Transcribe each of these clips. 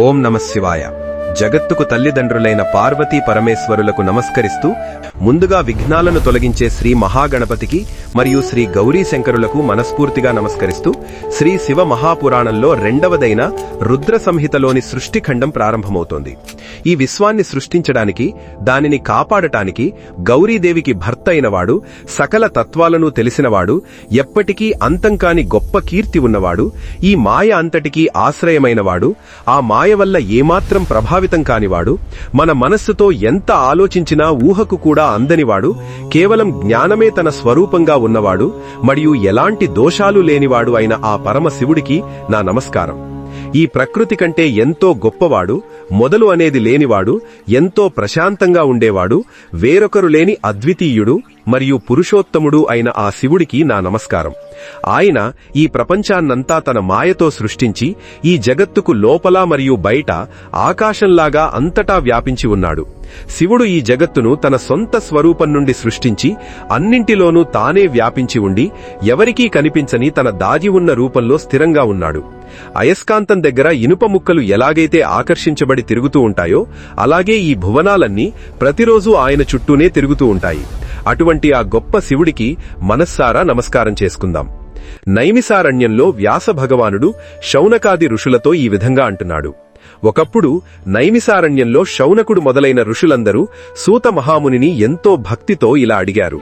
ఓం నమః శివాయ. జగత్తుకు తల్లిదండ్రులైన పార్వతీ పరమేశ్వరులకు నమస్కరిస్తూ ముందుగా విఘ్నాలను తొలగించే శ్రీ మహాగణపతికి మరియు శ్రీ గౌరీ శంకరులకు మనస్ఫూర్తిగా నమస్కరిస్తూ శ్రీ శివ మహాపురాణంలో రెండవదైన రుద్ర సంహితలోని సృష్టిఖండం ప్రారంభమవుతోంది. ఈ విశ్వాన్ని సృష్టించడానికి, దానిని కాపాడటానికి గౌరీదేవికి భర్త అయినవాడు, సకల తత్వాలను తెలిసినవాడు, ఎప్పటికీ అంతంకాని గొప్ప కీర్తి ఉన్నవాడు, ఈ మాయ అంతటికీ ఆశ్రయమైనవాడు, ఆ మాయ వల్ల ఏమాత్రం ప్రభావితం కానివాడు, మన మనస్సుతో ఎంత ఆలోచించినా ఊహకు కూడా అందనివాడు, కేవలం జ్ఞానమే తన స్వరూపంగా ఉన్నవాడు మరియు ఎలాంటి దోషాలు లేనివాడు అయిన ఆ పరమశివుడికి నా నమస్కారం. ఈ ప్రకృతి కంటే ఎంతో గొప్పవాడు, మొదలు అనేది లేనివాడు, ఎంతో ప్రశాంతంగా ఉండేవాడు, వేరొకరు లేని అద్వితీయుడు మరియు పురుషోత్తముడు అయిన ఆ శివుడికి నా నమస్కారం. ఆయన ఈ ప్రపంచాన్నంతా తన మాయతో సృష్టించి ఈ జగత్తుకు లోపల మరియు బయట ఆకాశంలాగా అంతటా వ్యాపించి ఉన్నాడు. శివుడు ఈ జగత్తును తన సొంత స్వరూపం నుండి సృష్టించి అన్నింటిలోనూ తానే వ్యాపించి ఉండి ఎవరికీ కనిపించని తన దాగి ఉన్న రూపంలో స్థిరంగా ఉన్నాడు. అయస్కాంతం దగ్గర ఇనుప ముక్కలు ఎలాగైతే ఆకర్షించబడి తిరుగుతూ ఉంటాయో అలాగే ఈ భువనాలన్నీ ప్రతిరోజు ఆయన చుట్టూనే తిరుగుతూ ఉంటాయి. అటువంటి ఆ గొప్ప శివుడికి మనస్సారా నమస్కారం చేసుకుందాం. నైమిసారణ్యంలో వ్యాస భగవానుడు శౌనకాది ఋషులతో ఈ విధంగా అంటున్నాడు. ఒకప్పుడు నైమిసారణ్యంలో శౌనకుడు మొదలైన ఋషులందరూ సూత మహామునిని ఎంతో భక్తితో ఇలా అడిగారు.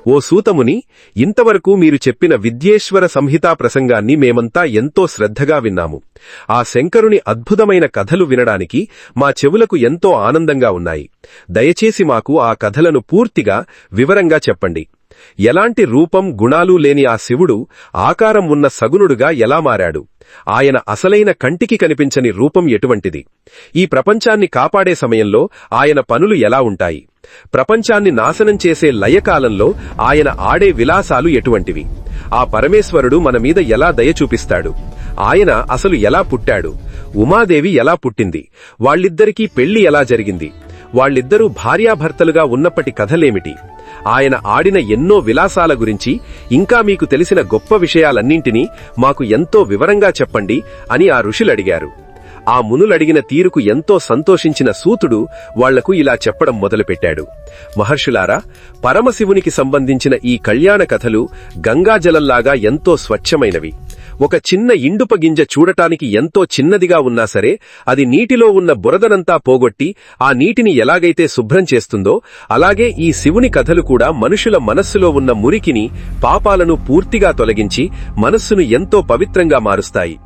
ఓ సూతముని, ఇంతవరకు మీరు చెప్పిన విద్యేశ్వర సంహితా ప్రసంగాన్ని మేమంతా ఎంతో శ్రద్ధగా విన్నాము. ఆ శంకరుని అద్భుతమైన కథలు వినడానికి మా చెవులకు ఎంతో ఆనందంగా ఉన్నాయి. దయచేసి మాకు ఆ కథలను పూర్తిగా వివరంగా చెప్పండి. ఎలాంటి రూపం, గుణాలు లేని ఆ శివుడు ఆకారం ఉన్న సగుణుడుగా ఎలా మారాడు? ఆయన అసలైన కంటికి కనిపించని రూపం ఎటువంటిది? ఈ ప్రపంచాన్ని కాపాడే సమయంలో ఆయన పనులు ఎలా ఉంటాయి? ప్రపంచాన్ని నాశనం చేసే లయకాలంలో ఆయన ఆడే విలాసాలు ఎటువంటివి? ఆ పరమేశ్వరుడు మన మీద ఎలా దయ చూపిస్తాడు? ఆయన అసలు ఎలా పుట్టాడు? ఉమాదేవి ఎలా పుట్టింది? వాళ్ళిద్దరికీ పెళ్లి ఎలా జరిగింది? వాళ్ళిద్దరూ భార్యాభర్తలుగా ఉన్నప్పటి కథలేమిటి? ఆయన ఆడిన ఎన్నో విలాసాల గురించి, ఇంకా మీకు తెలిసిన గొప్ప విషయాలన్నింటినీ మాకు ఎంతో వివరంగా చెప్పండి అని ఆ ఋషులడిగారు. ఆ మునులడిగిన తీరుకు ఎంతో సంతోషించిన సూతుడు వాళ్లకు ఇలా చెప్పడం మొదలుపెట్టాడు. మహర్షులారా, పరమశివునికి సంబంధించిన ఈ కళ్యాణ కథలు గంగాజలంలాగా ఎంతో స్వచ్ఛమైనవి. ఒక చిన్న ఇండుప గింజ చూడటానికి ఎంతో చిన్నదిగా ఉన్నా సరే అది నీటిలో ఉన్న బురదనంతా పోగొట్టి ఆ నీటిని ఎలాగైతే శుభ్రం చేస్తుందో అలాగే ఈ శివుని కథలు కూడా మనుషుల మనస్సులో ఉన్న మురికిని, పాపాలను పూర్తిగా తొలగించి మనస్సును ఎంతో పవిత్రంగా మారుస్తాయి.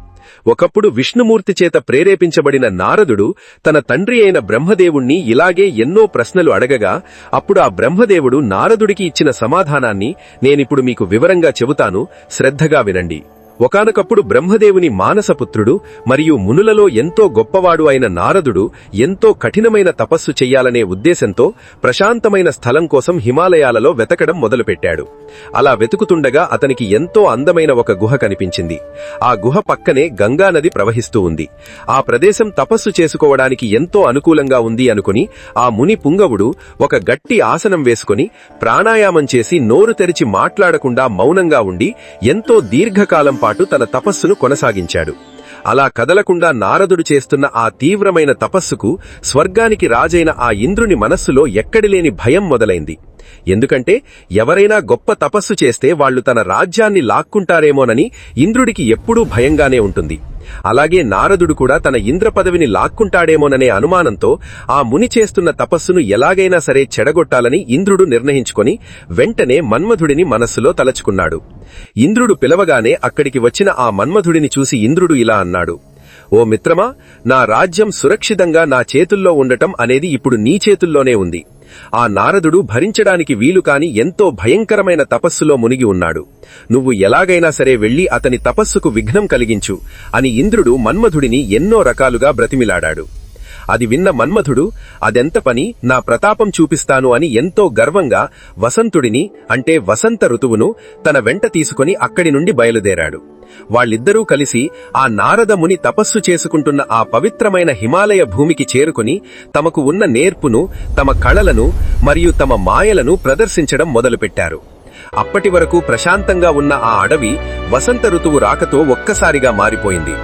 ఒకప్పుడు విష్ణుమూర్తి చేత ప్రేరేపించబడిన నారదుడు తన తండ్రి అయిన బ్రహ్మదేవుణ్ణి ఇలాగే ఎన్నో ప్రశ్నలు అడగగా అప్పుడు ఆ బ్రహ్మదేవుడు నారదుడికి ఇచ్చిన సమాధానాన్ని నేనిప్పుడు మీకు వివరంగా చెబుతాను, శ్రద్ధగా వినండి. ఒకానొకప్పుడు బ్రహ్మదేవుని మానసపుత్రుడు మరియు మునులలో ఎంతో గొప్పవాడు అయిన నారదుడు ఎంతో కఠినమైన తపస్సు చెయ్యాలనే ఉద్దేశంతో ప్రశాంతమైన స్థలం కోసం హిమాలయాలలో వెతకడం మొదలుపెట్టాడు. అలా వెతుకుతుండగా అతనికి ఎంతో అందమైన ఒక గుహ కనిపించింది. ఆ గుహ పక్కనే గంగానది ప్రవహిస్తూ ఉంది. ఆ ప్రదేశం తపస్సు చేసుకోవడానికి ఎంతో అనుకూలంగా ఉంది అనుకుని ఆ ముని పుంగవుడు ఒక గట్టి ఆసనం వేసుకుని ప్రాణాయామం చేసి నోరు తెరిచి మాట్లాడకుండా మౌనంగా ఉండి ఎంతో దీర్ఘకాలం పాటు తన తపస్సును కొనసాగించాడు. అలా కదలకుండా నారదుడు చేస్తున్న ఆ తీవ్రమైన తపస్సుకు స్వర్గానికి రాజైన ఆ ఇంద్రుని మనస్సులో ఎక్కడిలేని భయం మొదలైంది. ఎందుకంటే ఎవరైనా గొప్ప తపస్సు చేస్తే వాళ్లు తన రాజ్యాన్ని లాక్కుంటారేమోనని ఇంద్రుడికి ఎప్పుడూ భయంగానే ఉంటుంది. అలాగే నారదుడు కూడా తన ఇంద్ర పదవిని లాక్కుంటాడేమోననే అనుమానంతో ఆ ముని చేస్తున్న తపస్సును ఎలాగైనా సరే చెడగొట్టాలని ఇంద్రుడు నిర్ణయించుకొని వెంటనే మన్మధుడిని మనస్సులో తలచుకున్నాడు. ఇంద్రుడు పిలవగానే అక్కడికి వచ్చిన ఆ మన్మధుడిని చూసి ఇంద్రుడు ఇలా అన్నాడు. ఓ మిత్రమా, నా రాజ్యం సురక్షితంగా నా చేతుల్లో ఉండటం అనేది ఇప్పుడు నీ చేతుల్లోనే ఉంది. ఆ నారదుడు భరించడానికి వీలుకాని ఎంతో భయంకరమైన తపస్సులో మునిగి ఉన్నాడు. నువ్వు ఎలాగైనా సరే వెళ్లి అతని తపస్సుకు విఘ్నం కలిగించు అని ఇంద్రుడు మన్మధుడిని ఎన్నో రకాలుగా బ్రతిమిలాడాడు. అది విన్న మన్మధుడు, అదెంత పని, నా ప్రతాపం చూపిస్తాను అని ఎంతో గర్వంగా వసంతుడిని, అంటే వసంత ఋతువును తన వెంట తీసుకుని అక్కడి నుండి బయలుదేరాడు. వాళ్ళిద్దరూ కలిసి ఆ నారద ముని తపస్సు చేసుకుంటున్న ఆ పవిత్రమైన హిమాలయ భూమికి చేరుకుని తమకు ఉన్న నేర్పును, తమ కళలను మరియు తమ మాయలను ప్రదర్శించడం మొదలుపెట్టారు. అప్పటి వరకు ప్రశాంతంగా ఉన్న ఆ అడవి వసంత ఋతువు రాకతో ఒక్కసారిగా మారిపోయింది.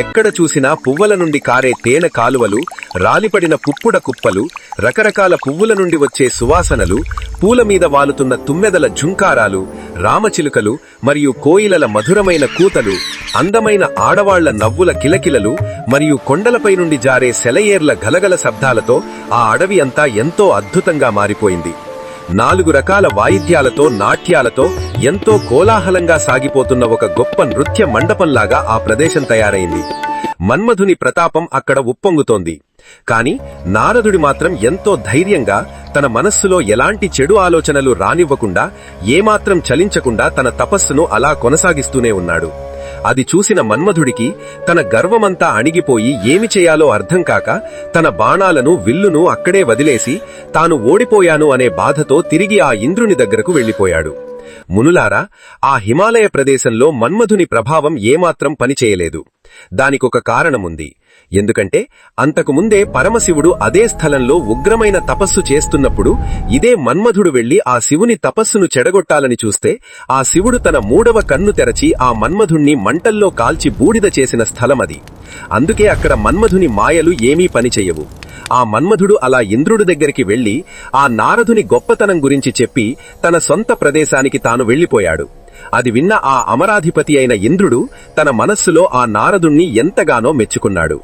ఎక్కడ చూసినా పువ్వుల నుండి కారే తేనె కాలువలు, రాలిపడిన పుప్పుడ కుప్పలు, రకరకాల పువ్వుల నుండి వచ్చే సువాసనలు, పూల మీద వాలుతున్న తుమ్మెదల ఝుంకారాలు, రామచిలుకలు మరియు కోయిలల మధురమైన కూతలు, అందమైన ఆడవాళ్ల నవ్వుల కిలకిలలు మరియు కొండలపై నుండి జారే సెలయేర్ల గలగల శబ్దాలతో ఆ అడవి అంతా ఎంతో అద్భుతంగా మారిపోయింది. 4 రకాల వాయిద్యాలతో, నాట్యాలతో ఎంతో కోలాహలంగా సాగిపోతున్న ఒక గొప్ప నృత్య మండపంలాగా ఆ ప్రదేశం తయారైంది. మన్మధుని ప్రతాపం అక్కడ ఉప్పొంగుతోంది. కాని నారదుడి మాత్రం ఎంతో ధైర్యంగా, తన మనస్సులో ఎలాంటి చెడు ఆలోచనలు రానివ్వకుండా, ఏమాత్రం చలించకుండా తన తపస్సును అలా కొనసాగిస్తూనే ఉన్నాడు. అది చూసిన మన్మధుడికి తన గర్వమంతా అణిగిపోయి ఏమి చేయాలో అర్థం కాక తన బాణాలను, విల్లును అక్కడే వదిలేసి తాను ఓడిపోయాను అనే బాధతో తిరిగి ఆ ఇంద్రుని దగ్గరకు వెళ్లిపోయాడు. మునులారా, ఆ హిమాలయ ప్రదేశంలో మన్మధుని ప్రభావం ఏమాత్రం పనిచేయలేదు. దానికొక కారణముంది. ఎందుకంటే అంతకుముందే పరమశివుడు అదే స్థలంలో ఉగ్రమైన తపస్సు చేస్తున్నప్పుడు ఇదే మన్మధుడు వెళ్లి ఆ శివుని తపస్సును చెడగొట్టాలని చూస్తే ఆ శివుడు తన 3వ కన్ను తెరచి ఆ మన్మధుణ్ణి మంటల్లో కాల్చి బూడిద చేసిన స్థలమది. అందుకే అక్కడ మన్మధుని మాయలు ఏమీ పనిచెయ్యవు. ఆ మన్మధుడు అలా ఇంద్రుడి దగ్గరికి వెళ్లి ఆ నారదుని గొప్పతనం గురించి చెప్పి తన సొంత ప్రదేశానికి తాను వెళ్లిపోయాడు. అది విన్న ఆ అమరాధిపతి అయిన ఇంద్రుడు తన మనస్సులో ఆ నారదుణ్ణి ఎంతగానో మెచ్చుకున్నాడు.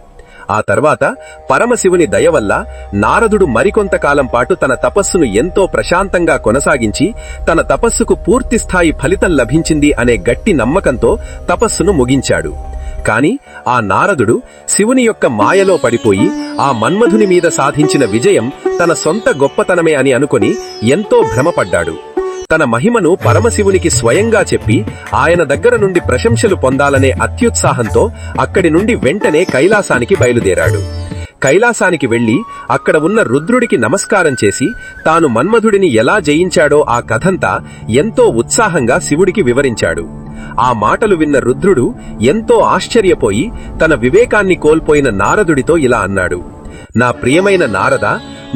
ఆ తర్వాత పరమశివుని దయ వల్ల నారదుడు మరికొంతకాలం పాటు తన తపస్సును ఎంతో ప్రశాంతంగా కొనసాగించి తన తపస్సుకు పూర్తిస్థాయి ఫలితం లభించింది అనే గట్టి నమ్మకంతో తపస్సును ముగించాడు. కాని ఆ నారదుడు శివుని యొక్క మాయలో పడిపోయి ఆ మన్మధుని మీద సాధించిన విజయం తన సొంత గొప్పతనమే అని అనుకొని ఎంతో భ్రమపడ్డాడు. తన మహిమను పరమశివునికి స్వయంగా చెప్పి ఆయన దగ్గర నుండి ప్రశంసలు పొందాలనే అత్యుత్సాహంతో అక్కడి నుండి వెంటనే కైలాసానికి బయలుదేరాడు. కైలాసానికి వెళ్లి అక్కడ ఉన్న రుద్రుడికి నమస్కారం చేసి తాను మన్మధుడిని ఎలా జయించాడో ఆ కథంతా ఎంతో ఉత్సాహంగా శివుడికి వివరించాడు. ఆ మాటలు విన్న రుద్రుడు ఎంతో ఆశ్చర్యపోయి తన వివేకాన్ని కోల్పోయిన నారదుడితో ఇలా అన్నాడు: నా ప్రియమైన నారద,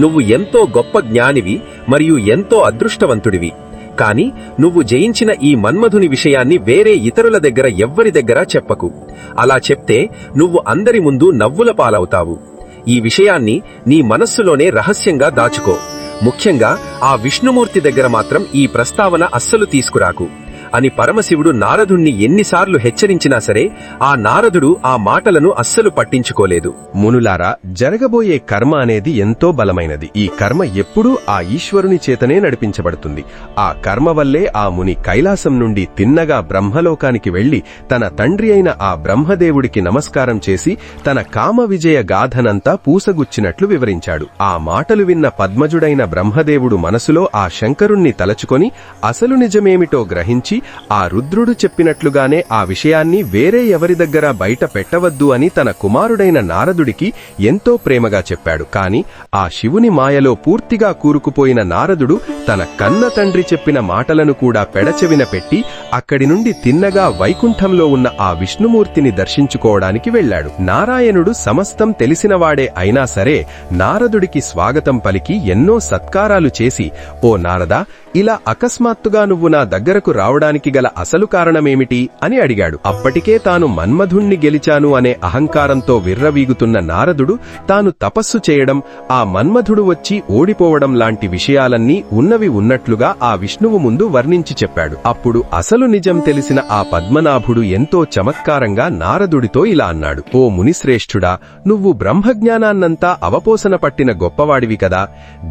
నువ్వు ఎంతో గొప్ప జ్ఞానివి మరియు ఎంతో అదృష్టవంతుడివి. కాని నువ్వు జయించిన ఈ మన్మధుని విషయాన్ని వేరే ఇతరుల దగ్గర ఎవ్వరి దగ్గరా చెప్పకు. అలా చెప్తే నువ్వు అందరి ముందు నవ్వుల పాలవుతావు. ఈ విషయాన్ని నీ మనస్సులోనే రహస్యంగా దాచుకో. ముఖ్యంగా ఆ విష్ణుమూర్తి దగ్గర మాత్రం ఈ ప్రస్తావన అస్సలు తీసుకురాకు అని పరమశివుడు నారదుణ్ణి ఎన్నిసార్లు హెచ్చరించినా సరే ఆ నారదుడు ఆ మాటలను అస్సలు పట్టించుకోలేదు. మునులారా, జరగబోయే కర్మ అనేది ఎంతో బలమైనది. ఈ కర్మ ఎప్పుడూ ఆ ఈశ్వరుని చేతనే నడిపించబడుతుంది. ఆ కర్మ వల్లే ఆ ముని కైలాసం నుండి తిన్నగా బ్రహ్మలోకానికి వెళ్లి తన తండ్రి అయిన ఆ బ్రహ్మదేవుడికి నమస్కారం చేసి తన కామ విజయ గాథనంతా పూసగుచ్చినట్లు వివరించాడు. ఆ మాటలు విన్న పద్మజుడైన బ్రహ్మదేవుడు మనసులో ఆ శంకరుణ్ణి తలచుకొని అసలు నిజమేమిటో గ్రహించి ఆ రుద్రుడు చెప్పినట్లుగానే ఆ విషయాన్ని వేరే ఎవరి దగ్గర బయట పెట్టవద్దు అని తన కుమారుడైన నారదుడికి ఎంతో ప్రేమగా చెప్పాడు. కాని ఆ శివుని మాయలో పూర్తిగా కూరుకుపోయిన నారదుడు తన కన్న తండ్రి చెప్పిన మాటలను కూడా పెడచెవిన పెట్టి అక్కడి నుండి తిన్నగా వైకుంఠంలో ఉన్న ఆ విష్ణుమూర్తిని దర్శించుకోవడానికి వెళ్లాడు. నారాయణుడు సమస్తం తెలిసినవాడే అయినా సరే నారదుడికి స్వాగతం పలికి ఎన్నో సత్కారాలు చేసి, ఓ నారదా, ఇలా అకస్మాత్తుగా నువ్వు నా దగ్గరకు రావడానికి గల అసలు కారణమేమిటి అని అడిగాడు. అప్పటికే తాను మన్మధుణ్ణి గెలిచాను అనే అహంకారంతో విర్రవీగుతున్న నారదుడు తాను తపస్సు చేయడం, ఆ మన్మధుడు వచ్చి ఓడిపోవడం లాంటి విషయాలన్నీ ఉన్నవి ఉన్నట్లుగా ఆ విష్ణువు ముందు వర్ణించి చెప్పాడు. అప్పుడు అసలు నిజం తెలిసిన ఆ పద్మనాభుడు ఎంతో చమత్కారంగా నారదుడితో ఇలా అన్నాడు: ఓ మునిశ్రేష్ఠుడా, నువ్వు బ్రహ్మజ్ఞానాన్నంతా అవపోసన పట్టిన గొప్పవాడివి కదా.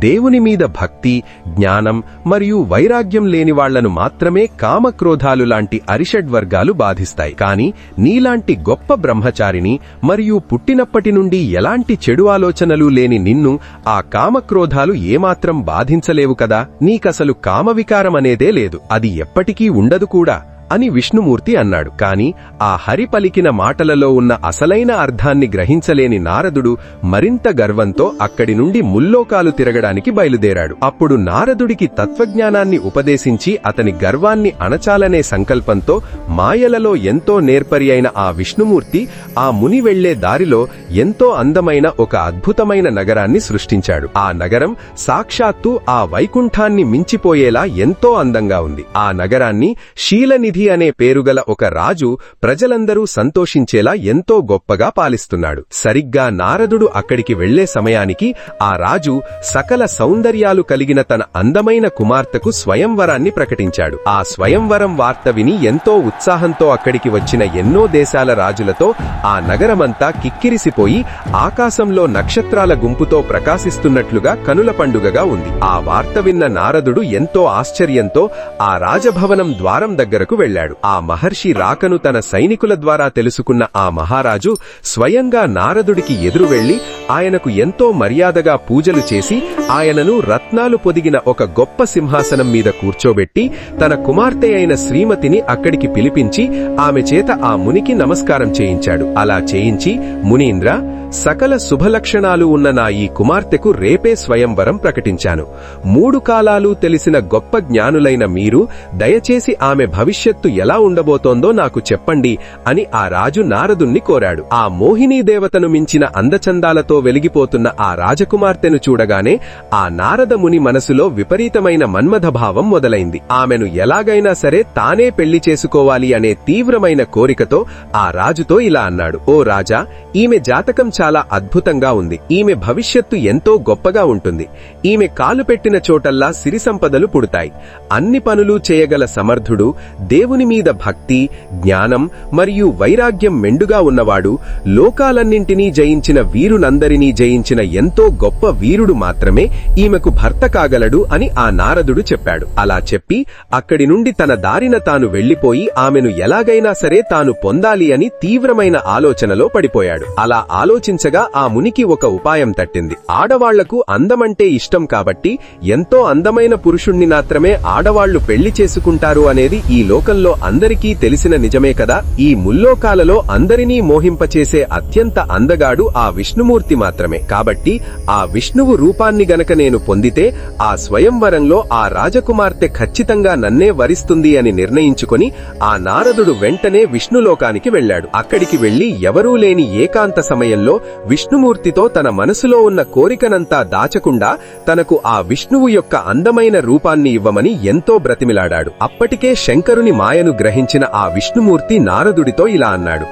దేవుని మీద భక్తి, జ్ఞానం మరియు వైరాగ్యం లేని వాళ్లను మాత్రమే కామక్రోధాలు లాంటి అరిషడ్వర్గాలు బాధిస్తాయి. కాని నీలాంటి గొప్ప బ్రహ్మచారిని మరియు పుట్టినప్పటి నుండి ఎలాంటి చెడు ఆలోచనలు లేని నిన్ను ఆ కామక్రోధాలు ఏమాత్రం బాధించలేవు కదా. నీకసలు కామవికారమనేదే లేదు, అది ఎప్పటికీ ఉండదు కూడా అని విష్ణుమూర్తి అన్నాడు. కాని ఆ హరి పలికిన మాటలలో ఉన్న అసలైన అర్థాన్ని గ్రహించలేని నారదుడు మరింత గర్వంతో అక్కడి నుండి ముల్లోకాలు తిరగడానికి బయలుదేరాడు. అప్పుడు నారదుడికి తత్వజ్ఞానాన్ని ఉపదేశించి అతని గర్వాన్ని అణచాలనే సంకల్పంతో మాయలలో ఎంతో నేర్పరి అయిన ఆ విష్ణుమూర్తి ఆ ముని వెళ్లే దారిలో ఎంతో అందమైన ఒక అద్భుతమైన నగరాన్ని సృష్టించాడు. ఆ నగరం సాక్షాత్తు ఆ వైకుంఠాన్ని మించిపోయేలా ఎంతో అందంగా ఉంది. ఆ నగరాన్ని శీలనిధి మహర్షి అనే పేరుగల ఒక రాజు ప్రజలందరూ సంతోషించేలా ఎంతో గొప్పగా పాలిస్తున్నాడు. సరిగ్గా నారదుడు అక్కడికి వెళ్లే సమయానికి ఆ రాజు సకల సౌందర్యాలు కలిగిన తన అందమైన కుమార్తెకు స్వయంవరాన్ని ప్రకటించాడు. ఆ స్వయంవరం వార్త విని ఎంతో ఉత్సాహంతో అక్కడికి వచ్చిన ఎన్నో దేశాల రాజులతో ఆ నగరమంతా కిక్కిరిసిపోయి ఆకాశంలో నక్షత్రాల గుంపుతో ప్రకాశిస్తున్నట్లుగా కనుల పండుగగా ఉంది. ఆ వార్త విన్న నారదుడు ఎంతో ఆశ్చర్యంతో ఆ రాజభవనం ద్వారం దగ్గరకు వెళ్లాడు. ఆ మహర్షి రాకను తన సైనికుల ద్వారా తెలుసుకున్న ఆ మహారాజు స్వయంగా నారదుడికి ఎదురు వెళ్లి ఆయనకు ఎంతో మర్యాదగా పూజలు చేసి ఆయనను రత్నాలు పొదిగిన ఒక గొప్ప సింహాసనం మీద కూర్చోబెట్టి తన కుమార్తె అయిన శ్రీమతిని అక్కడికి పిలిపించి ఆమె చేత ఆ మునికి నమస్కారం చేయించాడు. అలా చేయించి, మునీంద్ర, సకల శుభలక్షణాలు ఉన్న నా ఈ కుమార్తెకు రేపే స్వయంవరం ప్రకటించాను. 3 కాలాలు తెలిసిన గొప్ప జ్ఞానులైన మీరు దయచేసి ఆమె భవిష్యత్తు ఎలా ఉండబోతోందో నాకు చెప్పండి అని ఆ రాజు నారదుణ్ణి కోరాడు. ఆ మోహినీ దేవతను మించిన అందచందాలతో వెలిగిపోతున్న ఆ రాజకుమార్తెను చూడగానే ఆ నారద ముని మనసులో విపరీతమైన మన్మథభావం మొదలైంది. ఆమెను ఎలాగైనా సరే తానే పెళ్లి చేసుకోవాలి అనే తీవ్రమైన కోరికతో ఆ రాజుతో ఇలా అన్నాడు: ఓ రాజా, ఈమె జాతకం చాలా అద్భుతంగా ఉంది. ఈమె భవిష్యత్తు ఎంతో గొప్పగా ఉంటుంది. ఈమె కాలు పెట్టిన చోటల్లా సిరి సంపదలు పుడతాయి. అన్ని పనులు చేయగల సమర్థుడు, దేవుని మీద భక్తి, జ్ఞానం మరియు వైరాగ్యం మెండుగా ఉన్నవాడు, లోకాలన్నింటినీ జయించిన వీరునందరినీ జయించిన ఎంతో గొప్ప వీరుడు మాత్రమే ఈమెకు భర్త కాగలడు అని ఆ నారదుడు చెప్పాడు. అలా చెప్పి అక్కడి నుండి తన దారిన తాను వెళ్లిపోయి ఆమెను ఎలాగైనా సరే తాను పొందాలి అని తీవ్రమైన ఆలోచనలో పడిపోయాడు. అలా ఆలోచించగా ఆ మునికి ఒక ఉపాయం తట్టింది. ఆడవాళ్లకు అందమంటే ఇష్టం కాబట్టి ఎంతో అందమైన పురుషుణ్ణి మాత్రమే ఆడవాళ్లు పెళ్లి చేసుకుంటారు అనేది ఈ లోకంలో అందరికీ తెలిసిన నిజమే కదా. ఈ ముల్లోకాలలో అందరినీ మోహింపచేసే అత్యంత అందగాడు ఆ విష్ణుమూర్తి మాత్రమే. కాబట్టి ఆ విష్ణువు రూపాన్ని గనక నేను పొందితే ఆ స్వయంవరంలో ఆ రాజకుమార్తె ఖచ్చితంగా నన్నే వరిస్తుంది అని నిర్ణయించుకొని ఆ నారదుడు వెంటనే విష్ణులోకానికి వెళ్లాడు. అక్కడికి వెళ్లి ఎవరూ లేని ఏకాంత సమయంలో విష్ణుమూర్తితో తన మనసులో ఉన్న కోరికనంతా దాచకుండా తనకు ఆ విష్ణువు యొక్క అందమైన రూపాన్ని ఇవ్వమని ఎంతో బ్రతిమిలాడాడు. అప్పటికే శంకరుని మాయను గ్రహించిన ఆ విష్ణుమూర్తి నారదుడితో ఇలా అన్నాడు: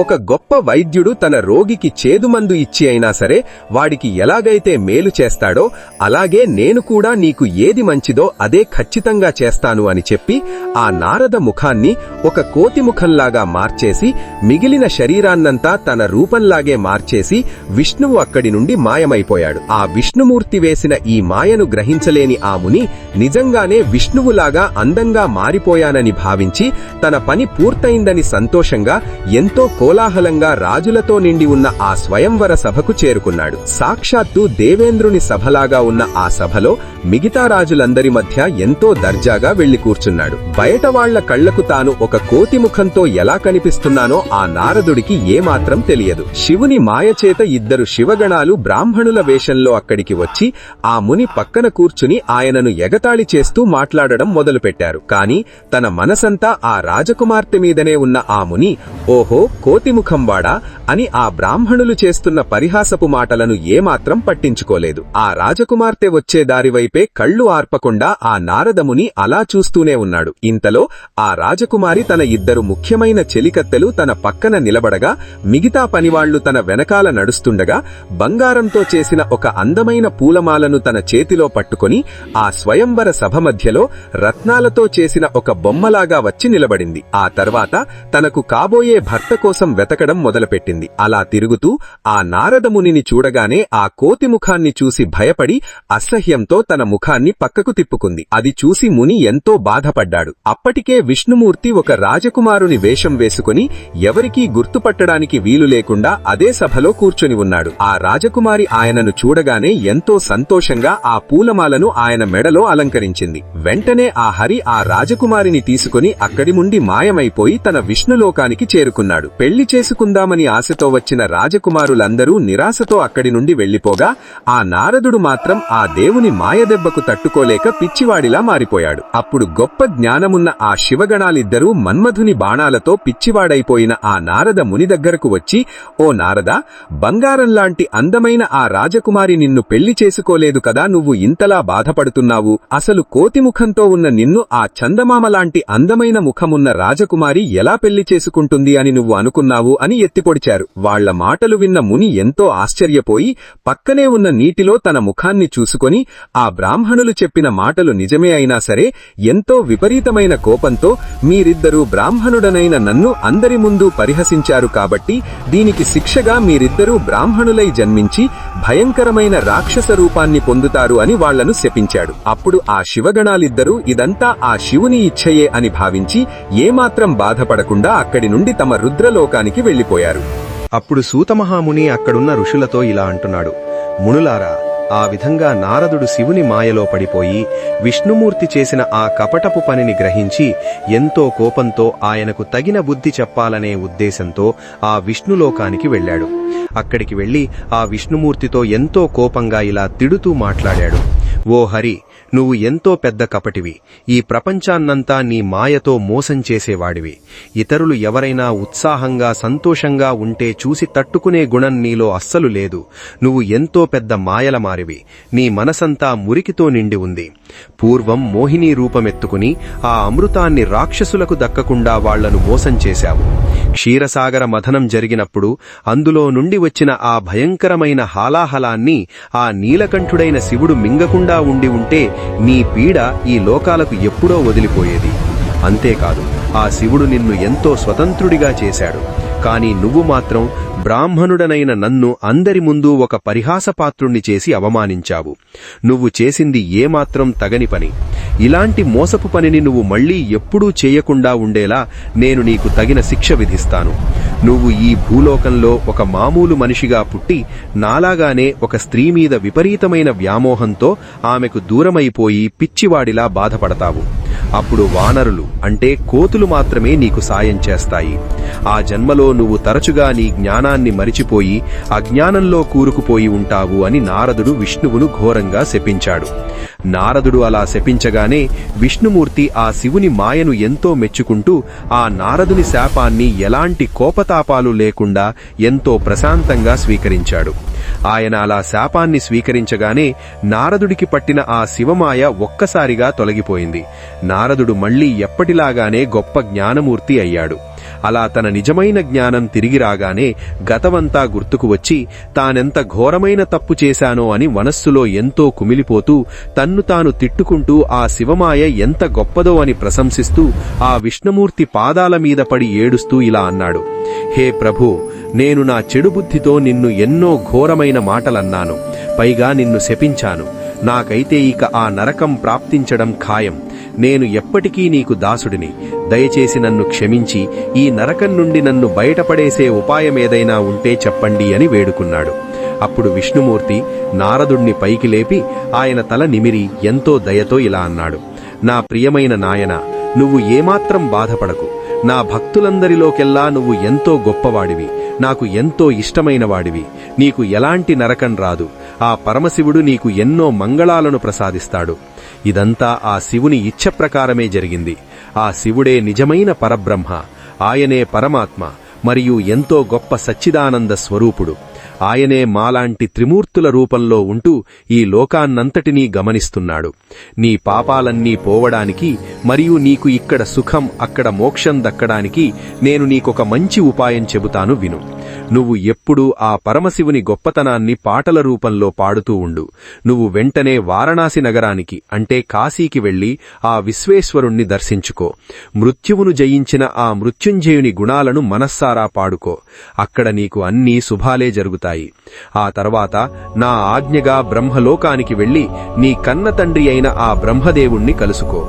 ఒక గొప్ప వైద్యుడు తన రోగికి చేదుమందు ఇచ్చి అయినా సరే వాడికి ఎలాగైతే మేలు చేస్తాడో అలాగే నేను కూడా నీకు ఏది మంచిదో అదే ఖచ్చితంగా చేస్తాను అని చెప్పి ఆ నారద ముఖాన్ని ఒక కోతి ముఖంలాగా మార్చేసి మిగిలిన శరీరాన్నంతా తన రూపంలాగే మార్చేసి విష్ణువు అక్కడి నుండి మాయమైపోయాడు. ఆ విష్ణుమూర్తి వేసిన ఈ మాయను గ్రహించలేని ఆ ముని నిజంగానే విష్ణువులాగా అందంగా మారిపోయానని భావించి తన పని పూర్తయిందని సంతోషంగా ఎంతో కోలాహలంగా రాజులతో నిండి ఉన్న ఆ స్వయంవర సభకు చేరుకున్నాడు. సాక్షాత్తు దేవేంద్రుని సభలాగా ఉన్న ఆ సభలో మిగతా రాజులందరి మధ్య ఎంతో దర్జాగా వెళ్లి కూర్చున్నాడు. బయట వాళ్ల కళ్లకు తాను ఒక కోతి ముఖంతో ఎలా కనిపిస్తున్నానో ఆ నారదుడికి ఏమాత్రం తెలియదు. శివుని మాయచేత 2 శివగణాలు బ్రాహ్మణుల వేషంలో అక్కడికి వచ్చి ఆ ముని పక్కన కూర్చుని ఆయనను ఎగతాళి చేస్తూ మాట్లాడడం మొదలుపెట్టారు. కాని తన మనసంతా ఆ రాజకుమార్తె మీదనే ఉన్న ఆ ముని, ఓహో కోతిముఖంవాడా అని ఆ బ్రాహ్మణులు చేస్తున్న పరిహాసపు మాటలను ఏమాత్రం పట్టించుకోలేదు. ఆ రాజకుమార్తె వచ్చే దారివైపే కళ్ళు ఆర్పకుండా ఆ నారదముని అలా చూస్తూనే ఉన్నాడు. ఇంతలో ఆ రాజకుమారి తన 2 ముఖ్యమైన చెలికత్తెలు తన పక్కన నిలబడగా మిగతా పనివాళ్లు తన వెనకాల నడుస్తుండగా బంగారంతో చేసిన ఒక అందమైన పూలమాలను తన చేతిలో పట్టుకొని ఆ స్వయంవర సభ మధ్యలో రత్నాలతో చేసిన ఒక బొమ్మలాగా వచ్చి నిలబడింది. ఆ తర్వాత తనకు కాబోయే భర్త కోసం వెతకడం మొదలుపెట్టింది. అలా తిరుగుతూ ఆ నారదమునిని చూడగానే ఆ కోతి ముఖాన్ని చూసి భయపడి అసహ్యంతో తన ముఖాన్ని పక్కకు తిప్పుకుంది. అది చూసి ముని ఎంతో బాధపడ్డాడు. అప్పటికే విష్ణుమూర్తి ఒక రాజకుమారుని వేషం వేసుకుని ఎవరికీ గుర్తుపట్టడానికి వీలు లేకుండా అదే సభలో కూర్చొని ఉన్నాడు. ఆ రాజకుమారి ఆయనను చూడగానే ఎంతో సంతోషంగా ఆ పూలమాలను ఆయన మెడలో అలంకరించింది. వెంటనే ఆ హరి ఆ రాజకుమారిని తీసుకుని అక్కడి నుండి మాయమైపోయి తన విష్ణులోకానికి చేరుకున్నాడు. పెళ్లి పెళ్లి చేసుకుందామని ఆశతో వచ్చిన రాజకుమారులందరూ నిరాశతో అక్కడి నుండి వెళ్లిపోగా ఆ నారదుడు మాత్రం ఆ దేవుని మాయదెబ్బకు తట్టుకోలేక పిచ్చివాడిలా మారిపోయాడు. అప్పుడు గొప్ప జ్ఞానమున్న ఆ శివగణాలిద్దరూ మన్మధుని బాణాలతో పిచ్చివాడైపోయిన ఆ నారద ముని దగ్గరకు వచ్చి, ఓ నారదా, బంగారంలాంటి అందమైన ఆ రాజకుమారి నిన్ను పెళ్లి చేసుకోలేదు కదా, నువ్వు ఇంతలా బాధపడుతున్నావు? అసలు కోతిముఖంతో ఉన్న నిన్ను ఆ చందమామలాంటి అందమైన ముఖమున్న రాజకుమారి ఎలా పెళ్లి చేసుకుంటుంది అని నువ్వు అనుకున్నావు అని ఎత్తిపొడిచారు. వాళ్ల మాటలు విన్న ముని ఎంతో ఆశ్చర్యపోయి పక్కనే ఉన్న నీటిలో తన ముఖాన్ని చూసుకొని, ఆ బ్రాహ్మణులు చెప్పిన మాటలు నిజమే అయినా సరే ఎంతో విపరీతమైన కోపంతో, మీరిద్దరూ బ్రాహ్మణుడనైన నన్ను అందరి ముందు పరిహసించారు కాబట్టి దీనికి శిక్షగా మీరిద్దరూ బ్రాహ్మణులై జన్మించి భయంకరమైన రాక్షస రూపాన్ని పొందుతారు అని వాళ్లను శపించాడు. అప్పుడు ఆ శివగణాలిద్దరూ ఇదంతా ఆ శివుని ఇచ్ఛయే అని భావించి ఏమాత్రం బాధపడకుండా అక్కడి నుండి తమ రుద్రలోకానికి వెళ్లిపోయారు. అప్పుడు సూతమహాముని అక్కడున్న ఋషులతో ఇలా అంటున్నాడు, మునులారా, ఆ విధంగా నారదుడు శివుని మాయలో పడిపోయి విష్ణుమూర్తి చేసిన ఆ కపటపు పనిని గ్రహించి ఎంతో కోపంతో ఆయనకు తగిన బుద్ధి చెప్పాలనే ఉద్దేశంతో ఆ విష్ణులోకానికి వెళ్లాడు. అక్కడికి వెళ్లి ఆ విష్ణుమూర్తితో ఎంతో కోపంగా ఇలా తిడుతూ మాట్లాడాడు, ఓ హరి, నువ్వు ఎంతో పెద్ద కపటివి. ఈ ప్రపంచాన్నంతా నీ మాయతో మోసం చేసేవాడివి. ఇతరులు ఎవరైనా ఉత్సాహంగా సంతోషంగా ఉంటే చూసి తట్టుకునే గుణం నీలో అస్సలు లేదు. నువ్వు ఎంతో పెద్ద మాయల మారివి. నీ మనసంతా మురికితో నిండి ఉంది. పూర్వం మోహిని రూపమెత్తుకుని ఆ అమృతాన్ని రాక్షసులకు దక్కకుండా వాళ్లను మోసం చేశావు. క్షీరసాగర మథనం జరిగినప్పుడు అందులో నుండి వచ్చిన ఆ భయంకరమైన హాలాహలాన్ని ఆ నీలకంఠుడైన శివుడు మింగకుండా ఉండి ఉంటే నీ పీడ ఈ లోకాలకు ఎప్పుడో వదిలిపోయేది. అంతేకాదు, ఆ శివుడు నిన్ను ఎంతో స్వతంత్రుడిగా చేశాడు. కాని నువ్వు మాత్రం బ్రాహ్మణుడనైన నన్ను అందరి ముందు ఒక పరిహాసపాత్రుణ్ణి చేసి అవమానించావు. నువ్వు చేసింది ఏమాత్రం తగని పని. ఇలాంటి మోసపు పనిని నువ్వు మళ్లీ ఎప్పుడూ చేయకుండా ఉండేలా నేను నీకు తగిన శిక్ష విధిస్తాను. నువ్వు ఈ భూలోకంలో ఒక మామూలు మనిషిగా పుట్టి నాలాగానే ఒక స్త్రీ మీద విపరీతమైన వ్యామోహంతో ఆమెకు దూరమైపోయి పిచ్చివాడిలా బాధపడతావు. అప్పుడు వానరులు అంటే కోతులు మాత్రమే నీకు సాయం చేస్తాయి. ఆ జన్మలో నువ్వు తరచుగా నీ జ్ఞానాన్ని మరిచిపోయి అజ్ఞానంలో కూరుకుపోయి ఉంటావు అని నారదుడు విష్ణువును ఘోరంగా శపించాడు. నారదుడు అలా శపించగానే విష్ణుమూర్తి ఆ శివుని మాయను ఎంతో మెచ్చుకుంటూ ఆ నారదుని శాపాన్ని ఎలాంటి కోపతాపాలు లేకుండా ఎంతో ప్రశాంతంగా స్వీకరించాడు. ఆయన అలా శాపాన్ని స్వీకరించగానే నారదుడికి పట్టిన ఆ శివమాయ ఒక్కసారిగా తొలగిపోయింది. నారదుడు మళ్లీ ఎప్పటిలాగానే గొప్ప జ్ఞానమూర్తి అయ్యాడు. అలా తన నిజమైన జ్ఞానం తిరిగి రాగానే గతమంతా గుర్తుకు వచ్చి తానెంత ఘోరమైన తప్పు చేశానో అని మనస్సులో ఎంతో కుమిలిపోతూ తన్ను తాను తిట్టుకుంటూ ఆ శివమాయ ఎంత గొప్పదో అని ప్రశంసిస్తూ ఆ విష్ణుమూర్తి పాదాల మీద పడి ఏడుస్తూ ఇలా అన్నాడు, హే ప్రభూ, నేను నా చెడు బుద్ధితో నిన్ను ఎన్నో ఘోరమైన మాటలన్నాను. పైగా నిన్ను శపించాను. నాకైతే ఇక ఆ నరకం ప్రాప్తించడం ఖాయం. నేను ఎప్పటికీ నీకు దాసుడిని. దయచేసి నన్ను క్షమించి ఈ నరకం నుండి నన్ను బయటపడేసే ఉపాయమేదైనా ఉంటే చెప్పండి అని వేడుకున్నాడు. అప్పుడు విష్ణుమూర్తి నారదుణ్ణి పైకి లేపి ఆయన తల నిమిరి ఎంతో దయతో ఇలా అన్నాడు, నా ప్రియమైన నాయనా, నువ్వు ఏమాత్రం బాధపడకు. నా భక్తులందరిలోకెల్లా నువ్వు ఎంతో గొప్పవాడివి. నాకు ఎంతో ఇష్టమైన వాడివి. నీకు ఎలాంటి నరకం రాదు. ఆ పరమశివుడు నీకు ఎన్నో మంగళాలను ప్రసాదిస్తాడు. ఇదంతా ఆ శివుని ఇచ్ఛ ప్రకారమే జరిగింది. ఆ శివుడే నిజమైన పరబ్రహ్మ. ఆయనే పరమాత్మ మరియు ఎంతో గొప్ప సచ్చిదానంద స్వరూపుడు. ఆయనే మాలాంటి త్రిమూర్తుల రూపంలో ఉంటూ ఈ లోకాన్నంతటినీ గమనిస్తున్నాడు. నీ పాపాలన్నీ పోవడానికి మరియు నీకు ఇక్కడ సుఖం అక్కడ మోక్షం దక్కడానికి నేను నీకొక మంచి ఉపాయం చెబుతాను, విను. నువ్వు ఎప్పుడూ ఆ పరమశివుని గొప్పతనాన్ని పాటల రూపంలో పాడుతూ ఉండు. నువ్వు వెంటనే వారణాసి నగరానికి అంటే కాశీకి వెళ్లి ఆ విశ్వేశ్వరుణ్ణి దర్శించుకో. మృత్యువును జయించిన ఆ మృత్యుంజయుని గుణాలను మనస్సారా పాడుకో. అక్కడ నీకు అన్నీ శుభాలే జరుగుతాయి. తొలగిపోతాయి. ఆ తర్వాత నా ఆజ్ఞగా బ్రహ్మలోకానికి వెళ్లి నీ కన్న తండ్రి అయిన ఆ బ్రహ్మదేవుణ్ణి కలుసుకో.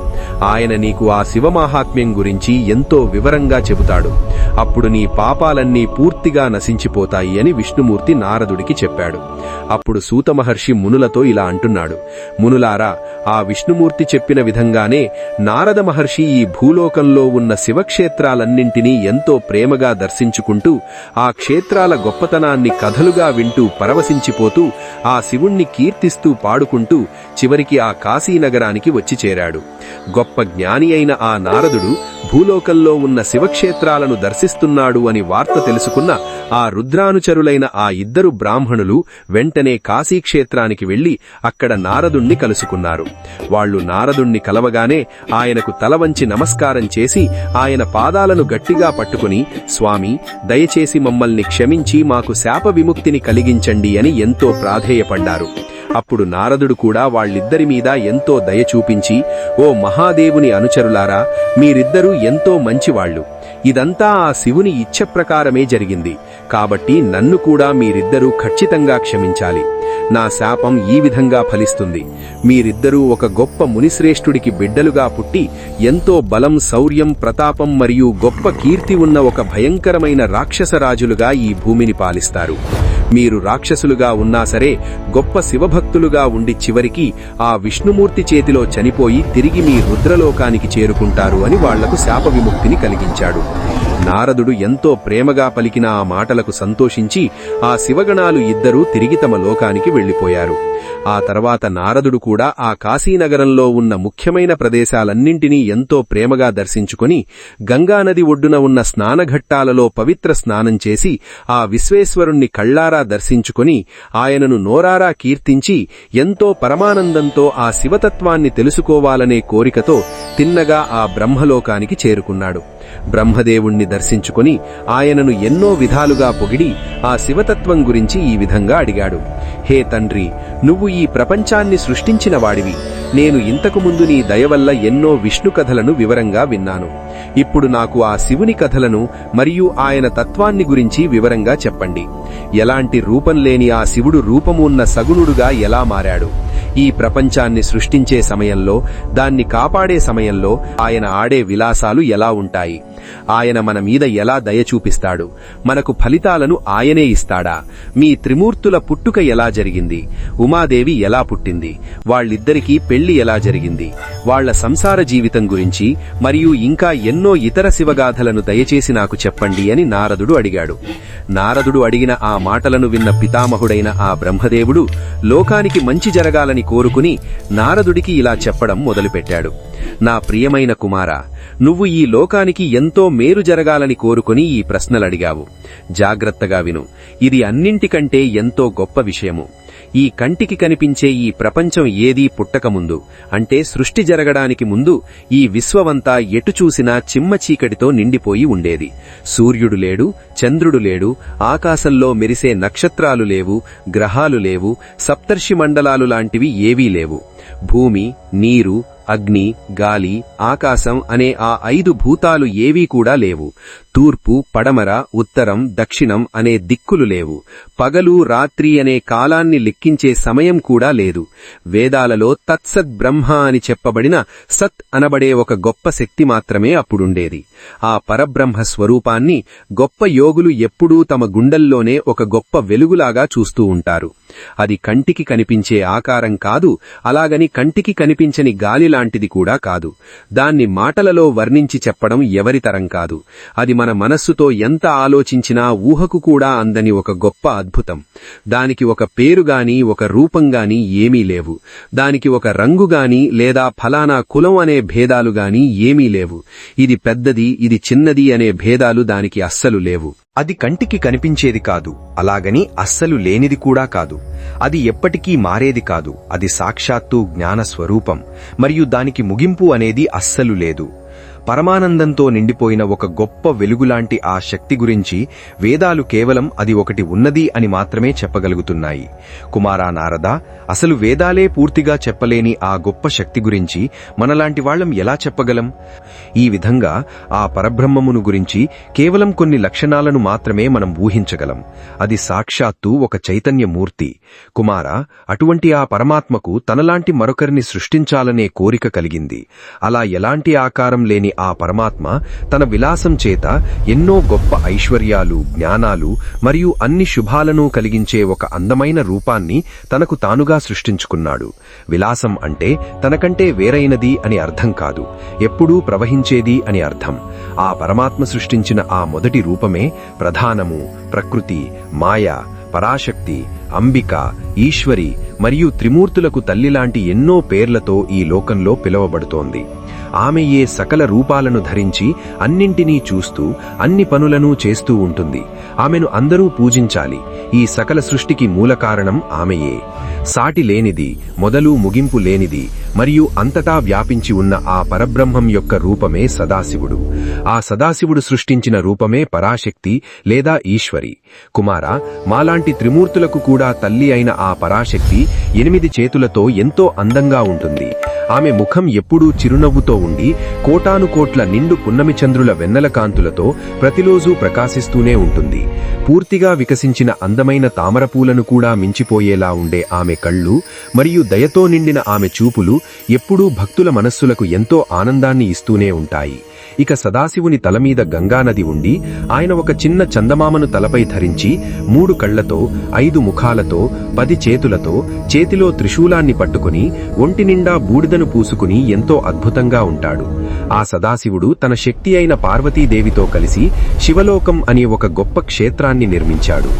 ఆయన నీకు ఆ శివమాహాత్మ్యం గురించి ఎంతో వివరంగా చెబుతాడు. అప్పుడు నీ పాపాలన్నీ పూర్తిగా నశించిపోతాయి అని విష్ణుమూర్తి నారదుడికి చెప్పాడు. అప్పుడు సూత మహర్షి మునులతో ఇలా అంటున్నాడు: మునులారా, ఆ విష్ణుమూర్తి చెప్పిన విధంగానే నారద మహర్షి ఈ భూలోకంలో ఉన్న శివక్షేత్రాలన్నింటినీ ఎంతో ప్రేమగా దర్శించుకుంటూ ఆ క్షేత్రాల గొప్పతనాన్ని కథలుగా వింటూ పరవశించిపోతూ ఆ శివుణ్ణి కీర్తిస్తూ పాడుకుంటూ చివరికి ఆ కాశీనగరానికి వచ్చి చేరాడు. గొప్ప జ్ఞాని అయిన ఆ నారదుడు భూలోకంలో ఉన్న శివక్షేత్రాలను దర్శిస్తున్నాడు అని వార్త తెలుసుకున్న ఆ రుద్రానుచరులైన ఆ ఇద్దరు బ్రాహ్మణులు వెంటనే కాశీక్షేత్రానికి వెళ్లి అక్కడ నారదుణ్ణి కలుసుకున్నారు. వాళ్లు నారదుణ్ణి కలవగానే ఆయనకు తలవంచి నమస్కారం చేసి ఆయన పాదాలను గట్టిగా పట్టుకుని, స్వామి, దయచేసి మమ్మల్ని క్షమించి మాకు శాప విముక్తిని కలిగించండి అని ఎంతో ప్రాధేయపడ్డారు. అప్పుడు నారదుడు కూడా వాళ్ళిద్దరి మీద ఎంతో దయ చూపించి, ఓ మహాదేవుని అనుచరులారా, మీరిద్దరూ ఎంతో మంచివాళ్లు. ఇదంతా ఆ శివుని ఇచ్ఛ ప్రకారమే జరిగింది. కాబట్టి నన్ను కూడా మీరిద్దరూ ఖచ్చితంగా క్షమించాలి. నా శాపం ఈ విధంగా ఫలిస్తుంది. మీరిద్దరూ ఒక గొప్ప మునిశ్రేష్ఠుడికి బిడ్డలుగా పుట్టి ఎంతో బలం, శౌర్యం, ప్రతాపం మరియు గొప్ప కీర్తి ఉన్న ఒక భయంకరమైన రాక్షసరాజులుగా ఈ భూమిని పాలిస్తారు. మీరు రాక్షసులుగా ఉన్నా సరే గొప్ప శివభక్తులుగా ఉండి చివరికి ఆ విష్ణుమూర్తి చేతిలో చనిపోయి తిరిగి మీ రుద్రలోకానికి చేరుకుంటారు అని వాళ్లకు శాప విముక్తిని కలిగించాడు. నారదుడు ఎంతో ప్రేమగా పలికిన ఆ మాటలకు సంతోషించి ఆ శివగణాలు ఇద్దరూ తిరిగి తమ లోకానికి వెళ్లిపోయారు. ఆ తర్వాత నారదుడు కూడా ఆ కాశీనగరంలో ఉన్న ముఖ్యమైన ప్రదేశాలన్నింటినీ ఎంతో ప్రేమగా దర్శించుకుని గంగానది ఒడ్డున ఉన్న స్నానఘట్టాలలో పవిత్ర స్నానం చేసి ఆ విశ్వేశ్వరుణ్ణి కళ్లారా దర్శించుకుని ఆయనను నోరారా కీర్తించి ఎంతో పరమానందంతో ఆ శివతత్వాన్ని తెలుసుకోవాలనే కోరికతో తిన్నగా ఆ బ్రహ్మలోకానికి చేరుకున్నాడు. బ్రహ్మదేవుణ్ణి దర్శించుకుని ఆయనను ఎన్నో విధాలుగా పొగిడి ఆ శివతత్వం గురించి ఈ విధంగా అడిగాడు: హే తండ్రి, నువ్వు ఈ ప్రపంచాన్ని సృష్టించిన వాడివి. నేను ఇంతకు ముందు నీ దయవల్ల ఎన్నో విష్ణు కథలను వివరంగా విన్నాను. ఇప్పుడు నాకు ఆ శివుని కథలను మరియు ఆయన తత్వాన్ని గురించి వివరంగా చెప్పండి. ఎలాంటి రూపం లేని ఆ శివుడు రూపము ఉన్న సగుణుడుగా ఎలా మారాడు? ఈ ప్రపంచాన్ని సృష్టించే సమయంలో, దాన్ని కాపాడే సమయంలో ఆయన ఆడే విలాసాలు ఎలా ఉంటాయి? ఆయన మన మీద ఎలా దయ చూపిస్తాడు? మనకు ఫలితాలను ఆయనే ఇస్తాడా? మీ త్రిమూర్తుల పుట్టుక ఎలా జరిగింది? ఉమాదేవి ఎలా పుట్టింది? వాళ్ళిద్దరికీ పెళ్లి ఎలా జరిగింది? వాళ్ల సంసార జీవితం గురించి మరియు ఇంకా ఎన్నో ఇతర శివగాథలను దయచేసి నాకు చెప్పండి అని నారదుడు అడిగాడు. నారదుడు అడిగిన ఆ మాటలను విన్న పితామహుడైన ఆ బ్రహ్మదేవుడు లోకానికి మంచి జరగాలని కోరుకుని నారదుడికి ఇలా చెప్పడం మొదలుపెట్టాడు: నా ప్రియమైన కుమారా, నువ్వు ఈ లోకానికి ఎంతో మేలు జరగాలని కోరుకుని ఈ ప్రశ్నలడిగావు. జాగ్రత్తగా విను. ఇది అన్నింటికంటే ఎంతో గొప్ప విషయము. ఈ కంటికి కనిపించే ఈ ప్రపంచం ఏదీ పుట్టకముందు, అంటే సృష్టి జరగడానికి ముందు, ఈ విశ్వమంతా ఎటు చూసినా చిమ్మ చీకటితో నిండిపోయి ఉండేది. సూర్యుడు లేడు, చంద్రుడు లేడు, ఆకాశంలో మెరిసే నక్షత్రాలు లేవు, గ్రహాలు లేవు, సప్తర్షి మండలాలు లాంటివి ఏవీ లేవు. భూమి, నీరు, అగ్ని, గాలి, ఆకాశం అనే ఆ 5 భూతాలు ఏవీ కూడా లేవు. తూర్పు, పడమర, ఉత్తరం, దక్షిణం అనే దిక్కులు లేవు. పగలు, రాత్రి అనే కాలాన్ని లెక్కించే సమయం కూడా లేదు. వేదాలలో తత్సత్ బ్రహ్మ అని చెప్పబడిన సత్ అనబడే ఒక గొప్ప శక్తి మాత్రమే అప్పుడుండేది. ఆ పరబ్రహ్మ స్వరూపాన్ని గొప్ప యోగులు ఎప్పుడూ తమ గుండెల్లోనే ఒక గొప్ప వెలుగులాగా చూస్తూ ఉంటారు. అది కంటికి కనిపించే ఆకారం కాదు, అలాగని కంటికి కనిపించని గాలి లాంటిది కూడా కాదు. దాన్ని మాటలలో వర్ణించి చెప్పడం ఎవరితరం కాదు. అది మన మనస్సుతో ఎంత ఆలోచించినా ఊహకు కూడా అందని ఒక గొప్ప అద్భుతం. దానికి ఒక పేరుగాని, ఒక రూపంగాని ఏమీ లేవు. దానికి ఒక రంగుగాని లేదా ఫలానా కులం అనే భేదాలుగాని ఏమీ లేవు. ఇది పెద్దది, ఇది చిన్నది అనే భేదాలు దానికి అస్సలు లేవు. అది కంటికి కనిపించేది కాదు, అలాగని అస్సలు లేనిది కూడా కాదు. అది ఎప్పటికీ మారేది కాదు. అది సాక్షాత్తు జ్ఞాన స్వరూపం, మరియు దానికి ముగింపు అనేది అస్సలు లేదు. పరమానందంతో నిండిపోయిన ఒక గొప్ప వెలుగులాంటి ఆ శక్తి గురించి వేదాలు కేవలం అది ఒకటి ఉన్నది అని మాత్రమే చెప్పగలుగుతున్నాయి. కుమారా నారద, అసలు వేదాలే పూర్తిగా చెప్పలేని ఆ గొప్ప శక్తి గురించి మనలాంటి వాళ్ళం ఎలా చెప్పగలం? ఈ విధంగా ఆ పరబ్రహ్మమును గురించి కేవలం కొన్ని లక్షణాలను మాత్రమే మనం ఊహించగలం. అది సాక్షాత్తు ఒక చైతన్యమూర్తి. కుమారా, అటువంటి ఆ పరమాత్మకు తనలాంటి మరొకరిని సృష్టించాలనే కోరిక కలిగింది. అలా ఎలాంటి ఆకారం లేని ఆ పరమాత్మ తన విలాసం చేత ఎన్నో గొప్ప ఐశ్వర్యాలు, జ్ఞానాలు మరియు అన్ని శుభాలను కలిగించే ఒక అందమైన రూపాన్ని తనకు తానుగా సృష్టించుకున్నాడు. విలాసం అంటే తనకంటే వేరైనది అని అర్థం కాదు, ఎప్పుడూ ప్రవహించేది అని అర్థం. ఆ పరమాత్మ సృష్టించిన ఆ మొదటి రూపమే ప్రధానము, ప్రకృతి, మాయ, పరాశక్తి, అంబిక, ఈశ్వరి మరియు త్రిమూర్తులకు తల్లిలాంటి ఎన్నో పేర్లతో ఈ లోకంలో పిలువబడుతోంది. ఆమెయే సకల రూపాలను ధరించి అన్నింటినీ చూస్తూ అన్ని పనులను చేస్తూ ఉంటుంది. ఆమెను అందరూ పూజించాలి. ఈ సకల సృష్టికి మూల కారణం ఆమెయే. సాటి లేనిది, మొదలు ముగింపు లేనిది మరియు అంతటా వ్యాపించి ఉన్న ఆ పరబ్రహ్మం యొక్క రూపమే సదాశివుడు. ఆ సదాశివుడు సృష్టించిన రూపమే పరాశక్తి లేదా ఈశ్వరి. కుమారా, మాలాంటి త్రిమూర్తులకు కూడా తల్లి అయిన ఆ పరాశక్తి 8 చేతులతో ఎంతో అందంగా ఉంటుంది. ఆమె ముఖం ఎప్పుడూ చిరునవ్వుతో ఉండి కోటానుకోట్ల నిండు పున్నమి చంద్రుల వెన్నెల కాంతులతో ప్రతిరోజూ ప్రకాశిస్తూనే ఉంటుంది. పూర్తిగా వికసించిన అందమైన తామరపూలను కూడా మించిపోయేలా ఉండే ఆమె కళ్ళు మరియు దయతో నిండిన ఆమె చూపులు ఎప్పుడూ భక్తుల మనస్సులకు ఎంతో ఆనందాన్ని ఇస్తూనే ఉంటాయి. ఇక సదాశివుని తలమీద గంగానది ఉండి ఆయన ఒక చిన్న చందమామను తలపై ధరించి 3 కళ్లతో, 5 ముఖాలతో, 10 చేతులతో, చేతిలో త్రిశూలాన్ని పట్టుకుని ఒంటి నిండా బూడిదను పూసుకుని ఎంతో అద్భుతంగా ఉంటాడు. ఆ సదాశివుడు తన శక్తి అయిన పార్వతీదేవితో కలిసి శివలోకం అనే ఒక గొప్ప క్షేత్రాన్ని నిర్మించాడు.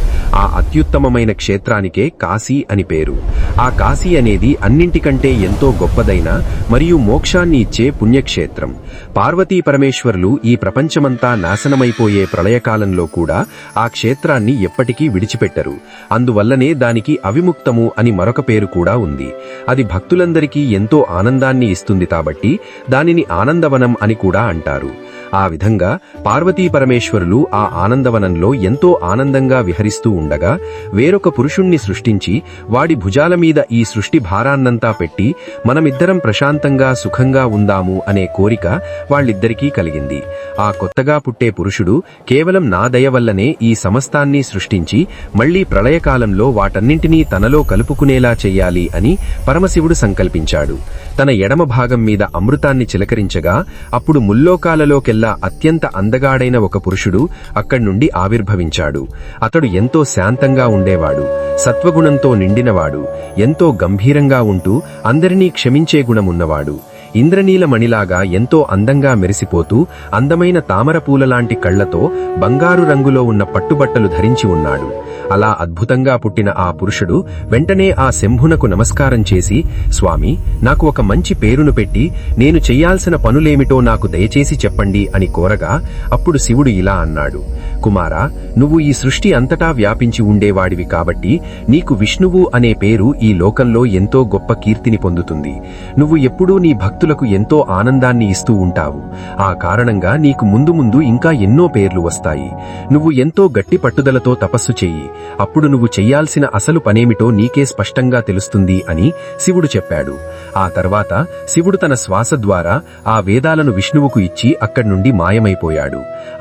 ఆ అత్యుత్తమమైన క్షేత్రానికే కాశీ అని పేరు. ఆ కాశీ అనేది అన్నింటికంటే ఎంతో గొప్పదైన మరియు మోక్షాన్ని ఇచ్చే పుణ్యక్షేత్రం. పార్వతీ పరమేశ్వరులు ఈ ప్రపంచమంతా నాశనమైపోయే ప్రళయకాలంలో కూడా ఆ క్షేత్రాన్ని ఎప్పటికీ విడిచిపెట్టరు. అందువల్లనే దానికి అవిముక్తము అని మరొక పేరు కూడా ఉంది. అది భక్తులందరికీ ఎంతో ఆనందాన్ని ఇస్తుంది కాబట్టి దానిని ఆనందవనం అని కూడా అంటారు. ఆ విధంగా పార్వతీ పరమేశ్వరులు ఆ ఆనందవనంలో ఎంతో ఆనందంగా విహరిస్తూ ఉండగా వేరొక పురుషుణ్ణి సృష్టించి వాడి భుజాల మీద ఈ సృష్టి భారాన్నంతా పెట్టి మనమిద్దరం ప్రశాంతంగా సుఖంగా ఉందాము అనే కోరిక వాళ్ళిద్దరికీ కలిగింది. ఆ కొత్తగా పుట్టే పురుషుడు కేవలం నా దయ వల్లనే ఈ సమస్తాన్ని సృష్టించి మళ్లీ ప్రళయకాలంలో వాటన్నింటినీ తనలో కలుపుకునేలా చెయ్యాలి అని పరమశివుడు సంకల్పించాడు. తన ఎడమ భాగం మీద అమృతాన్ని చిలకరించగా అప్పుడు ముల్లోకాలలోకెల్లా అత్యంత అందగాడైన ఒక పురుషుడు అక్కడి నుండి ఆవిర్భవించాడు. అతడు ఎంతో శాంతంగా ఉండేవాడు, సత్వగుణంతో నిండినవాడు, ఎంతో గంభీరంగా ఉంటూ అందరినీ క్షమించే గుణమున్నవాడు. ఇంద్రనీలమణిలాగా ఎంతో అందంగా మెరిసిపోతూ అందమైన తామరపూలలాంటి కళ్లతో బంగారు రంగులో ఉన్న పట్టుబట్టలు ధరించి ఉన్నాడు. అలా అద్భుతంగా పుట్టిన ఆ పురుషుడు వెంటనే ఆ శంభునకు నమస్కారం చేసి, స్వామి, నాకు ఒక మంచి పేరును పెట్టి నేను చెయ్యాల్సిన పనులేమిటో నాకు దయచేసి చెప్పండి అని కోరగా అప్పుడు శివుడు ఇలా అన్నాడు, కుమారా, నువ్వు ఈ సృష్టి అంతటా వ్యాపించి ఉండేవాడివి కాబట్టి నీకు విష్ణువు అనే పేరు ఈ లోకంలో ఎంతో గొప్ప కీర్తిని పొందుతుంది. నువ్వు ఎప్పుడూ నీ భక్తులకు ఎంతో ఆనందాన్ని ఇస్తూ ఉంటావు. ఆ కారణంగా నీకు ముందు ముందు ఇంకా ఎన్నో పేర్లు వస్తాయి. నువ్వు ఎంతో గట్టి పట్టుదలతో తపస్సు చెయ్యి. అప్పుడు నువ్వు చెయ్యాల్సిన అసలు పనేమిటో నీకే స్పష్టంగా తెలుస్తుంది అని శివుడు చెప్పాడు. ఆ తర్వాత శివుడు తన శ్వాస ద్వారా ఆ వేదాలను విష్ణువుకు ఇచ్చి అక్కడి నుండి మాయమైపోయాడు.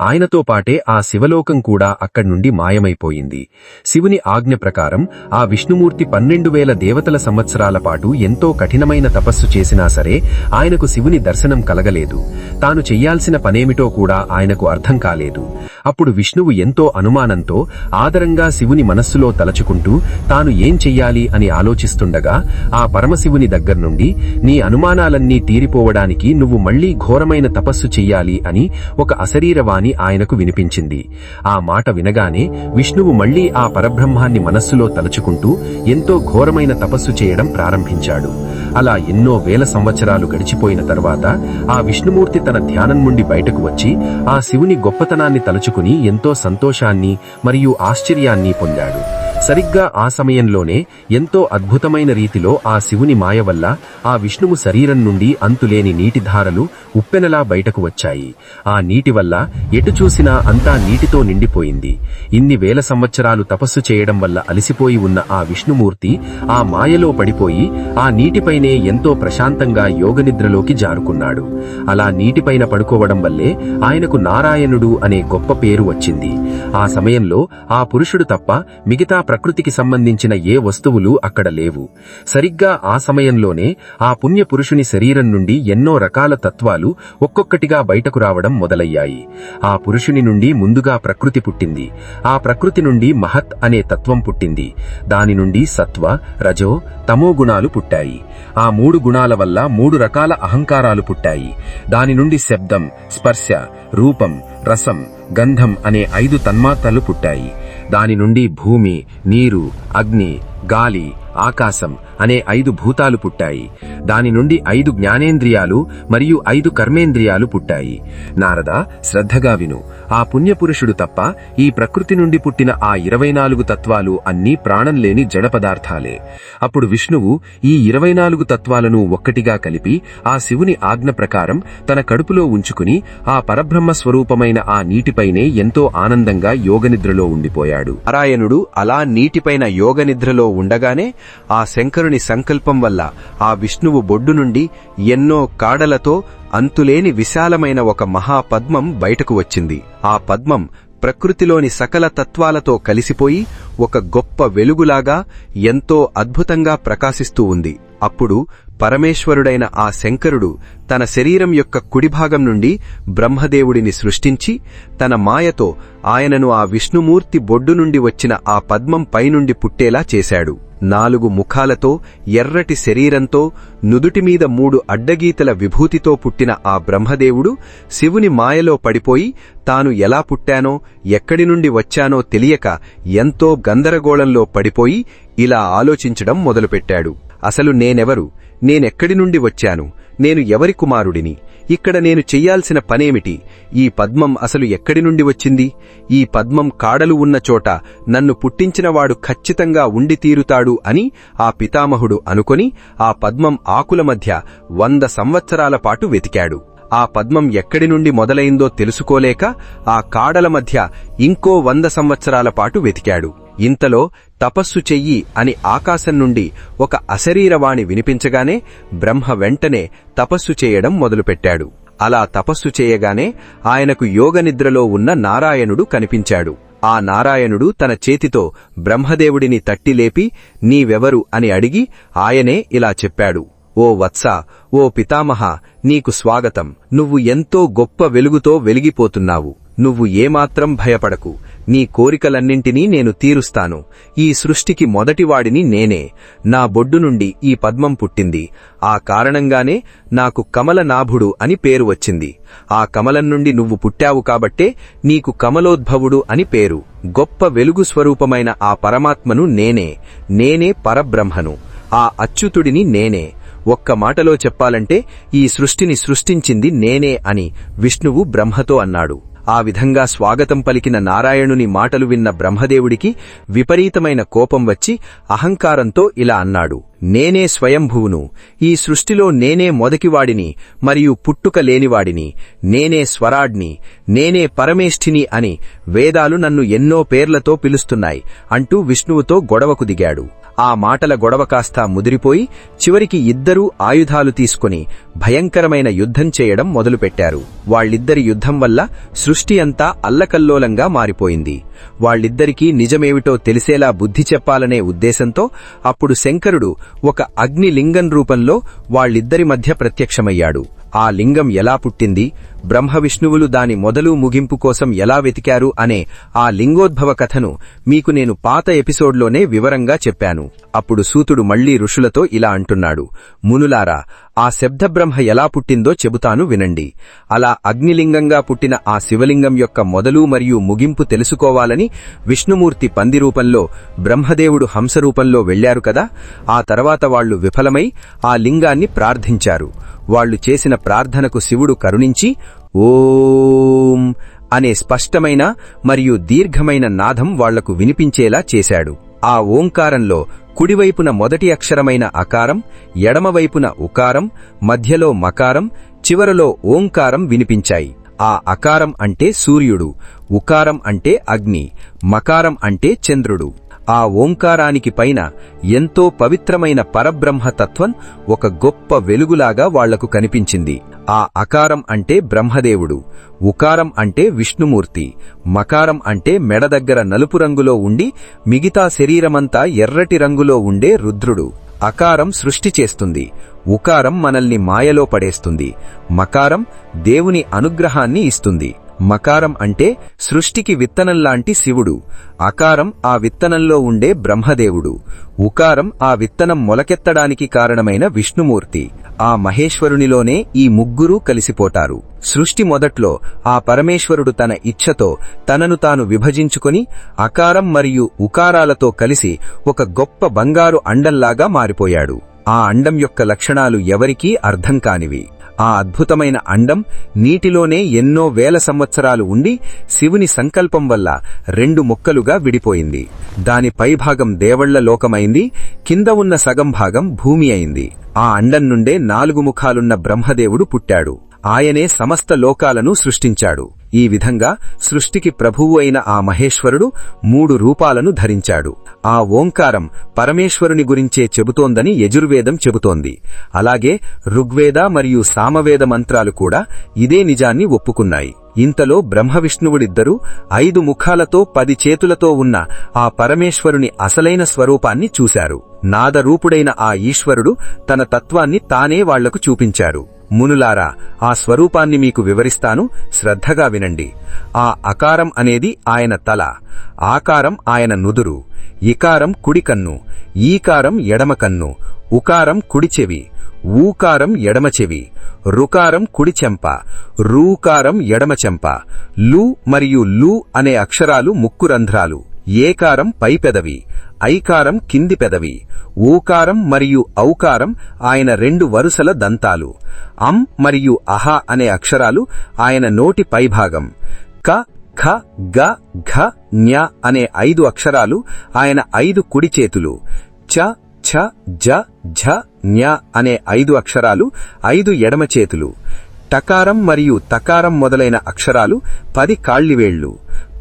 ఆయనతో పాటే ఆ శివలోకం కూడా అక్కడి నుండి మాయమైపోయింది. శివుని ఆజ్ఞ ప్రకారం ఆ విష్ణుమూర్తి 12,000 దేవతల సంవత్సరాల పాటు ఎంతో కఠినమైన తపస్సు చేసినా సరే ఆయనకు శివుని దర్శనం కలగలేదు. తాను చెయ్యాల్సిన పనేమిటో కూడా ఆయనకు అర్థం కాలేదు. అప్పుడు విష్ణువు ఎంతో అనుమానంతో ఆదరంగా శివుని మనస్సులో తలచుకుంటూ తాను ఏం చెయ్యాలి అని ఆలోచిస్తుండగా ఆ పరమశివుని దగ్గర్నుండి, నీ అనుమానాలన్నీ తీరిపోవడానికి నువ్వు మళ్లీ ఘోరమైన తపస్సు చెయ్యాలి అని ఒక అశరీరవాణి ఆయనకు వినిపించింది. ఆ మాట వినగానే విష్ణువు మళ్లీ ఆ పరబ్రహ్మాన్ని మనస్సులో తలచుకుంటూ ఎంతో ఘోరమైన తపస్సు చేయడం ప్రారంభించాడు. అలా ఎన్నో వేల సంవత్సరాలు గడిచిపోయిన తర్వాత ఆ విష్ణుమూర్తి తన ధ్యానం నుండి బయటకు వచ్చి ఆ శివుని గొప్పతనాన్ని తలుచుకుని ఎంతో సంతోషాన్ని మరియు ఆశ్చర్యాన్ని పొందాడు. సరిగ్గా ఆ సమయంలోనే ఎంతో అద్భుతమైన రీతిలో ఆ శివుని మాయ వల్ల ఆ విష్ణువు శరీరం నుండి అంతులేని నీటిధారలు ఉప్పెనలా బయటకు వచ్చాయి. ఆ నీటి వల్ల ఎటు చూసినా అంతా నీటితో నిండిపోయింది. ఇన్ని వేల సంవత్సరాలు తపస్సు చేయడం వల్ల అలసిపోయి ఉన్న ఆ విష్ణుమూర్తి ఆ మాయలో పడిపోయి ఆ నీటిపైనే ఎంతో ప్రశాంతంగా యోగనిద్రలోకి జారుకున్నాడు. అలా నీటిపైన పడుకోవడం వల్లే ఆయనకు నారాయణుడు అనే గొప్ప పేరు వచ్చింది. ఆ సమయంలో ఆ పురుషుడు తప్ప మిగతా ప్రకృతికి సంబంధించిన ఏ వస్తువులు అక్కడ లేవు. సరిగ్గా ఆ సమయంలోనే ఆ పుణ్య పురుషుని శరీరం నుండి ఎన్నో రకాల తత్వాలు ఒక్కొక్కటిగా బయటకు రావడం మొదలయ్యాయి. ఆ పురుషుని నుండి ముందుగా ప్రకృతి పుట్టింది. ఆ ప్రకృతి నుండి మహత్ అనే తత్వం పుట్టింది. దాని నుండి సత్వ, రజో, తమో గుణాలు పుట్టాయి. ఆ 3 గుణాల వల్ల 3 రకాల అహంకారాలు పుట్టాయి. దాని నుండి శబ్దం, స్పర్శ, రూపం, రసం, గంధం అనే 5 తన్మాత్రలు పుట్టాయి. దాని నుండి భూమి, నీరు, అగ్ని, గాలి, ఆకాశం అనే 5 భూతాలు పుట్టాయి. దాని నుండి 5 జ్ఞానేంద్రియాలు మరియు 5 కర్మేంద్రియాలు పుట్టాయి. నారద, శ్రద్ధగా విను. ఆ పుణ్యపురుషుడు తప్ప ఈ ప్రకృతి నుండి పుట్టిన ఆ 24 తత్వాలు అన్నీ ప్రాణం లేని జడ పదార్థాలే. అప్పుడు విష్ణువు ఈ 24 తత్వాలను ఒక్కటిగా కలిపి ఆ శివుని ఆజ్ఞ ప్రకారం తన కడుపులో ఉంచుకుని ఆ పరబ్రహ్మ స్వరూపమైన ఆ నీటిపైనే ఎంతో ఆనందంగా యోగనిద్రలో ఉండిపోయాడు. నారాయణుడు అలా నీటిపైన యోగనిద్రలో ఉండగానే ఆ శంకరుని సంకల్పం వల్ల ఆ విష్ణువు బొడ్డు నుండి ఎన్నో కాడలతో అంతులేని విశాలమైన ఒక మహాపద్మం బయటకు వచ్చింది. ఆ పద్మం ప్రకృతిలోని సకల తత్వాలతో కలిసిపోయి ఒక గొప్ప వెలుగులాగా ఎంతో అద్భుతంగా ప్రకాశిస్తూ ఉంది. అప్పుడు పరమేశ్వరుడైన ఆ శంకరుడు తన శరీరం యొక్క కుడిభాగం నుండి బ్రహ్మదేవుడిని సృష్టించి తన మాయతో ఆయనను ఆ విష్ణుమూర్తి బొడ్డు నుండి వచ్చిన ఆ పద్మం పైనుండి పుట్టేలా చేశాడు. 4 ముఖాలతో, ఎర్రటి శరీరంతో, నుదుటిమీద 3 అడ్డగీతల విభూతితో పుట్టిన ఆ బ్రహ్మదేవుడు శివుని మాయలో పడిపోయి తాను ఎలా పుట్టానో, ఎక్కడి నుండి వచ్చానో తెలియక ఎంతో గందరగోళంలో పడిపోయి ఇలా ఆలోచించడం మొదలుపెట్టాడు. అసలు నేనెవరు? నేనెక్కడి నుండి వచ్చాను? నేను ఎవరి కుమారుడిని? ఇక్కడ నేను చెయ్యాల్సిన పనేమిటి? ఈ పద్మం అసలు ఎక్కడి నుండి వచ్చింది? ఈ పద్మం కాడలు ఉన్న చోట నన్ను పుట్టించినవాడు ఖచ్చితంగా ఉండి తీరుతాడు అని ఆ పితామహుడు అనుకొని ఆ పద్మం ఆకుల మధ్య 100 సంవత్సరాల పాటు వెతికాడు. ఆ పద్మం ఎక్కడి నుండి మొదలైందో తెలుసుకోలేక ఆ కాడల మధ్య ఇంకో 100 సంవత్సరాల పాటు వెతికాడు. ఇంతలో తపస్సు చెయ్యి అని ఆకాశం నుండి ఒక అశరీరవాణి వినిపించగానే బ్రహ్మ వెంటనే తపస్సు చేయడం మొదలుపెట్టాడు. అలా తపస్సు చేయగానే ఆయనకు యోగనిద్రలో ఉన్న నారాయణుడు కనిపించాడు. ఆ నారాయణుడు తన చేతితో బ్రహ్మదేవుడిని తట్టిలేపి నీవెవరు అని అడిగి ఆయనే ఇలా చెప్పాడు. ఓ వత్స, ఓ పితామహ, నీకు స్వాగతం. నువ్వు ఎంతో గొప్ప వెలుగుతో వెలిగిపోతున్నావు. నువ్వు ఏమాత్రం భయపడకు. నీ కోరికలన్నింటినీ నేను తీరుస్తాను. ఈ సృష్టికి మొదటివాడిని నేనే. నా బొడ్డు నుండి ఈ పద్మం పుట్టింది. ఆ కారణంగానే నాకు కమలనాభుడు అని పేరు వచ్చింది. ఆ కమలం నుండి నువ్వు పుట్టావు కాబట్టే నీకు కమలోద్భవుడు అని పేరు. గొప్ప వెలుగు స్వరూపమైన ఆ పరమాత్మను నేనే పరబ్రహ్మను. ఆ అచ్యుతుడిని నేనే. ఒక్క మాటలో చెప్పాలంటే ఈ సృష్టిని సృష్టించింది నేనే అని విష్ణువు బ్రహ్మతో అన్నాడు. ఆ విధంగా స్వాగతం పలికిన నారాయణుని మాటలు విన్న బ్రహ్మదేవుడికి విపరీతమైన కోపం వచ్చి అహంకారంతో ఇలా అన్నాడు. నేనే స్వయంభువును. ఈ సృష్టిలో నేనే మొదటివాడిని మరియు పుట్టుక లేనివాడిని. నేనే స్వరాడ్ని. నేనే పరమేష్ఠిని అని వేదాలు నన్ను ఎన్నో పేర్లతో పిలుస్తున్నాయి అంటూ విష్ణువుతో గొడవకు దిగాడు. ఆ మాటల గొడవ కాస్తా ముదిరిపోయి చివరికి ఇద్దరూ ఆయుధాలు తీసుకుని భయంకరమైన యుద్ధం చేయడం మొదలుపెట్టారు. వాళ్ళిద్దరి యుద్ధం వల్ల సృష్టి అంతా అల్లకల్లోలంగా మారిపోయింది. వాళ్ళిద్దరికీ నిజమేమిటో తెలిసేలా బుద్ధి చెప్పాలనే ఉద్దేశంతో అప్పుడు శంకరుడు ఒక అగ్నిలింగం రూపంలో వాళ్ళిద్దరి మధ్య ప్రత్యక్షమయ్యాడు. ఆ లింగం ఎలా పుట్టింది, బ్రహ్మ విష్ణువులు దాని మొదలు ముగింపు కోసం ఎలా వెతికారు అనే ఆ లింగోద్భవ కథను మీకు నేను పాత ఎపిసోడ్లోనే వివరంగా చెప్పాను. అప్పుడు సూతుడు మళ్లీ ఋషులతో ఇలా అంటున్నాడు. మునులారా, ఆ శబ్దబ్రహ్మ ఎలా పుట్టిందో చెబుతాను వినండి. అలా అగ్నిలింగంగా పుట్టిన ఆ శివలింగం యొక్క మొదలు మరియు ముగింపు తెలుసుకోవాలని విష్ణుమూర్తి పంది రూపంలో, బ్రహ్మదేవుడు హంసరూపంలో వెళ్లారు కదా. ఆ తర్వాత వాళ్లు విఫలమై ఆ లింగాన్ని ప్రార్థించారు. వాళ్లు చేసిన ప్రార్థనకు శివుడు కరుణించి ఓం అనే స్పష్టమైన మరియు దీర్ఘమైన నాదం వాళ్లకు వినిపించేలా చేశాడు. ఆ ఓంకారంలో కుడివైపున మొదటి అక్షరమైన అకారం, ఎడమవైపున ఉకారం, మధ్యలో మకారం, చివరలో ఓంకారం వినిపించాయి. ఆ అకారం అంటే సూర్యుడు, ఉకారం అంటే అగ్ని, మకారం అంటే చంద్రుడు. ఆ ఓంకారానికి పైన ఎంతో పవిత్రమైన పరబ్రహ్మతత్వం ఒక గొప్ప వెలుగులాగా వాళ్లకు కనిపించింది. ఆ అకారం అంటే బ్రహ్మదేవుడు, ఉకారం అంటే విష్ణుమూర్తి, మకారం అంటే మెడ దగ్గర నలుపు రంగులో ఉండి మిగతా శరీరమంతా ఎర్రటి రంగులో ఉండే రుద్రుడు. అకారం సృష్టి చేస్తుంది, ఉకారం మనల్ని మాయలో పడేస్తుంది, మకారం దేవుని అనుగ్రహాన్ని ఇస్తుంది. మకారం అంటే సృష్టికి విత్తనంలాంటి శివుడు, అకారం ఆ విత్తనంలో ఉండే బ్రహ్మదేవుడు, ఉకారం ఆ విత్తనం మొలకెత్తడానికి కారణమైన విష్ణుమూర్తి. ఆ మహేశ్వరునిలోనే ఈ ముగ్గురూ కలిసిపోతారు. సృష్టి మొదట్లో ఆ పరమేశ్వరుడు తన ఇచ్ఛతో తనను తాను విభజించుకుని అకారం మరియు ఉకారాలతో కలిసి ఒక గొప్ప బంగారు అండంలాగా మారిపోయాడు. ఆ అండం యొక్క లక్షణాలు ఎవరికీ అర్థం కానివి. ఆ అద్భుతమైన అండం నీటిలోనే ఎన్నో వేల సంవత్సరాలు ఉండి శివుని సంకల్పం వల్ల 2 ముక్కలుగా విడిపోయింది. దాని పైభాగం దేవళ్ల లోకమైంది, కింద ఉన్న సగం భాగం భూమి అయింది. ఆ అండం నుండే 4 ముఖాలున్న బ్రహ్మదేవుడు పుట్టాడు. ఆయనే సమస్త లోకాలను సృష్టించాడు. ఈ విధంగా సృష్టికి ప్రభువు అయిన ఆ మహేశ్వరుడు 3 రూపాలను ధరించాడు. ఆ ఓంకారం పరమేశ్వరుని గురించే చెబుతోందని యజుర్వేదం చెబుతోంది. అలాగే ఋగ్వేద మరియు సామవేద మంత్రాలు కూడా ఇదే నిజాన్ని ఒప్పుకున్నాయి. ఇంతలో బ్రహ్మవిష్ణువుడిద్దరూ 5 ముఖాలతో 10 చేతులతో ఉన్న ఆ పరమేశ్వరుని అసలైన స్వరూపాన్ని చూశారు. నాదరూపుడైన ఆ ఈశ్వరుడు తన తత్వాన్ని తానే వాళ్లకు చూపించారు. మునులారా, ఆ స్వరూపాన్ని మీకు వివరిస్తాను, శ్రద్ధగా వినండి. ఆ అకారం అనేది ఆయన తల, ఆకారం ఆయన నుదురు, ఇకారం కుడి కన్ను, ఈకారం ఎడమ కన్ను, ఉకారం కుడి చెవి, ఊకారం ఎడమ చెవి, రుకారం కుడి చెంప, రూకారం ఎడమ చెంప, లు మరియు లు అనే అక్షరాలు ముక్కు రంధ్రాలు, ఏకారం పై పెదవి, ఐకారం కింది పెదవి, ఊకారం మరియు ఔకారం ఆయన 2 వరుసల దంతాలు, అం మరియు అహ అనే అక్షరాలు ఆయన నోటి పైభాగం, క ఖ గ ఘ ఞ అనే 5 అక్షరాలు ఆయన 5 కుడి చేతులు, చ ఛ జ ఝ ఞ అనే 5 అక్షరాలు 5 ఎడమ చేతులు, టకారం మరియు తకారం మొదలైన అక్షరాలు 10 కాళ్లివేళ్లు,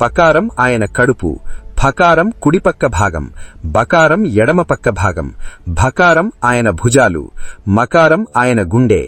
పకారం ఆయన కడుపు, ఫకారం కుడిపక్క భాగం, బకారం ఎడమ పక్క భాగం, భకారం ఆయన భుజాలు, మకారం ఆయన గుండె,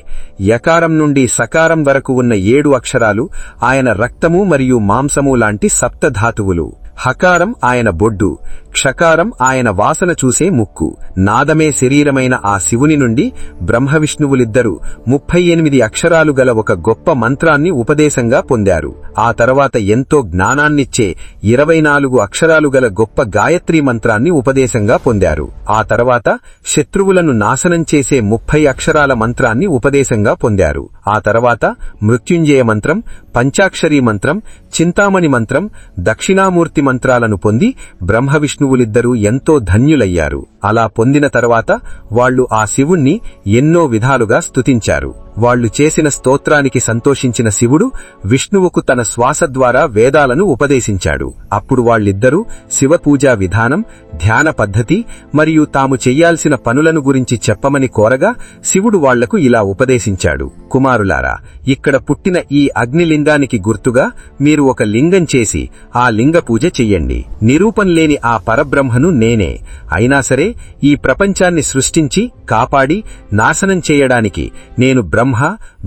యకారం నుండి సకారం వరకు ఉన్న 7 అక్షరాలు ఆయన రక్తము మరియు మాంసము లాంటి సప్తధాతువులు, హకారం ఆయన బొడ్డు, క్షకారం ఆయన వాసన చూసే ముక్కు. నాదమే శరీరమైన ఆ శివుని నుండి బ్రహ్మవిష్ణువులిద్దరూ 38 అక్షరాలు గల ఒక గొప్ప మంత్రాన్ని ఉపదేశంగా పొందారు. ఆ తర్వాత ఎంతో జ్ఞానాన్నిచ్చే 24 అక్షరాలు గల గొప్ప గాయత్రీ మంత్రాన్ని ఉపదేశంగా పొందారు. ఆ తర్వాత శత్రువులను నాశనం చేసే 30 అక్షరాల మంత్రాన్ని ఉపదేశంగా పొందారు. ఆ తర్వాత మృత్యుంజయ మంత్రం, పంచాక్షరీ మంత్రం, చింతామణి మంత్రం, దక్షిణామూర్తి మంత్రాలను పొంది బ్రహ్మవిష్ణువులిద్దరూ ఎంతో ధన్యులయ్యారు. అలా పొందిన తర్వాత వాళ్లు ఆ శివుణ్ణి ఎన్నో విధాలుగా స్తుతించారు. వాళ్లు చేసిన స్తోత్రానికి సంతోషించిన శివుడు విష్ణువుకు తన శ్వాస ద్వారా వేదాలను ఉపదేశించాడు. అప్పుడు వాళ్ళిద్దరూ శివపూజా విధానం, ధ్యాన పద్ధతి మరియు తాము చెయ్యాల్సిన పనులను గురించి చెప్పమని కోరగా శివుడు వాళ్లకు ఇలా ఉపదేశించాడు. కుమారులారా, ఇక్కడ పుట్టిన ఈ అగ్నిలింగానికి గుర్తుగా మీరు ఒక లింగం చేసి ఆ లింగ పూజ చెయ్యండి. నిరూపం లేని ఆ పరబ్రహ్మను నేనే. అయినా సరే ఈ ప్రపంచాన్ని సృష్టించి కాపాడి నాశనం చేయడానికి నేను బ్రహ్మ,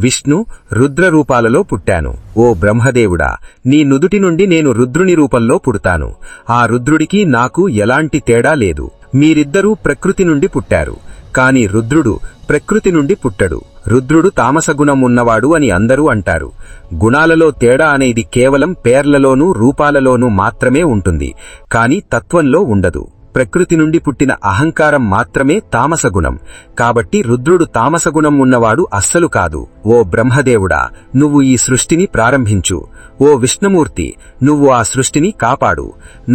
విష్ణు, రుద్ర రూపాలలో పుట్టాను. ఓ బ్రహ్మదేవుడా, నీ నుదుటి నుండి నేను రుద్రుని రూపంలో పుడతాను. ఆ రుద్రుడికి నాకు ఎలాంటి తేడా లేదు. మీరిద్దరూ ప్రకృతి నుండి పుట్టారు, కాని రుద్రుడు ప్రకృతి నుండి పుట్టడు. రుద్రుడు తామసగుణం ఉన్నవాడు అని అందరూ అంటారు. గుణాలలో తేడా అనేది కేవలం పేర్లలోనూ రూపాలలోనూ మాత్రమే ఉంటుంది, కాని తత్వంలో ఉండదు. ప్రకృతి నుండి పుట్టిన అహంకారం మాత్రమే తామసగుణం. కాబట్టి రుద్రుడు తామసగుణం ఉన్నవాడు అస్సలు కాదు. ఓ బ్రహ్మదేవుడా, నువ్వు ఈ సృష్టిని ప్రారంభించు. ఓ విష్ణుమూర్తి, నువ్వు ఆ సృష్టిని కాపాడు.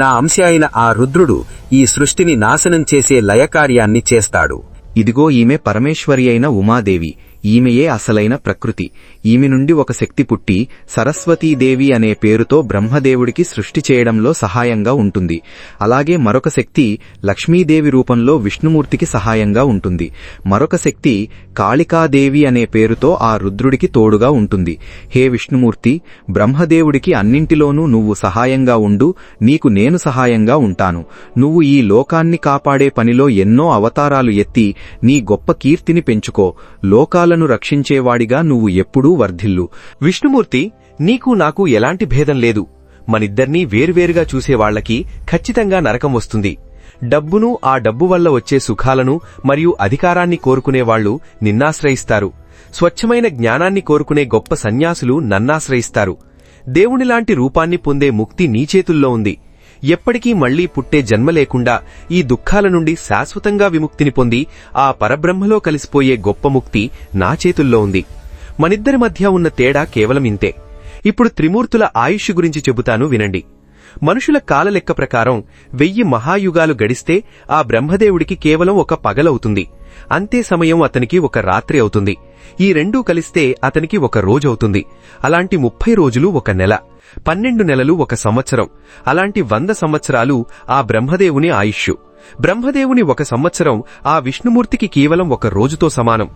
నా అంశ అయిన ఆ రుద్రుడు ఈ సృష్టిని నాశనం చేసే లయకార్యాన్ని చేస్తాడు. ఇదిగో ఈమె పరమేశ్వరి అయిన ఉమాదేవి. ఈమెయే అసలైన ప్రకృతి. ఈమె నుండి ఒక శక్తి పుట్టి సరస్వతీదేవి అనే పేరుతో బ్రహ్మదేవుడికి సృష్టి చేయడంలో సహాయంగా ఉంటుంది. అలాగే మరొక శక్తి లక్ష్మీదేవి రూపంలో విష్ణుమూర్తికి సహాయంగా ఉంటుంది. మరొక శక్తి కాళికాదేవి అనే పేరుతో ఆ రుద్రుడికి తోడుగా ఉంటుంది. హే విష్ణుమూర్తి, బ్రహ్మదేవుడికి అన్నింటిలోనూ నువ్వు సహాయంగా ఉండు, నీకు నేను సహాయంగా ఉంటాను. నువ్వు ఈ లోకాన్ని కాపాడే పనిలో ఎన్నో అవతారాలు ఎత్తి నీ గొప్ప కీర్తిని పెంచుకో. లోకాలను రక్షించేవాడిగా నువ్వు ఎప్పుడూ వర్ధిల్లు. విష్ణుమూర్తి, నీకు నాకు ఎలాంటి భేదం లేదు. మనిద్దర్నీ వేర్వేరుగా చూసేవాళ్లకి ఖచ్చితంగా నరకం వస్తుంది. డబ్బును, ఆ డబ్బు వల్ల వచ్చే సుఖాలను మరియు అధికారాన్ని కోరుకునేవాళ్లు నిన్నాశ్రయిస్తారు. స్వచ్ఛమైన జ్ఞానాన్ని కోరుకునే గొప్ప సన్యాసులు నన్నాశ్రయిస్తారు. దేవునిలాంటి రూపాన్ని పొందే ముక్తి నీ చేతుల్లో ఉంది. ఎప్పటికీ మళ్లీ పుట్టే జన్మ లేకుండా ఈ దుఃఖాల నుండి శాశ్వతంగా విముక్తిని పొంది ఆ పరబ్రహ్మలో కలిసిపోయే గొప్ప ముక్తి నా చేతుల్లో ఉంది. మనిద్దరి మధ్య ఉన్న తేడా కేవలం ఇంతే. ఇప్పుడు త్రిమూర్తుల ఆయుష్ గురించి చెబుతాను, వినండి. మనుషుల కాలలెక్క ప్రకారం 1000 మహాయుగాలు గడిస్తే ఆ బ్రహ్మదేవుడికి కేవలం ఒక పగలవుతుంది. అంతే సమయం అతనికి ఒక రాత్రి అవుతుంది. ఈ రెండూ కలిస్తే అతనికి ఒక రోజవుతుంది. అలాంటి 30 రోజులు ఒక నెల, 12 నెలలు ఒక సంవత్సరం. అలాంటి 100 సంవత్సరాలు ఆ బ్రహ్మదేవుని ఆయుష్షు. బ్రహ్మదేవుని ఒక సంవత్సరం ఆ విష్ణుమూర్తికి కేవలం ఒక రోజుతో సమానం.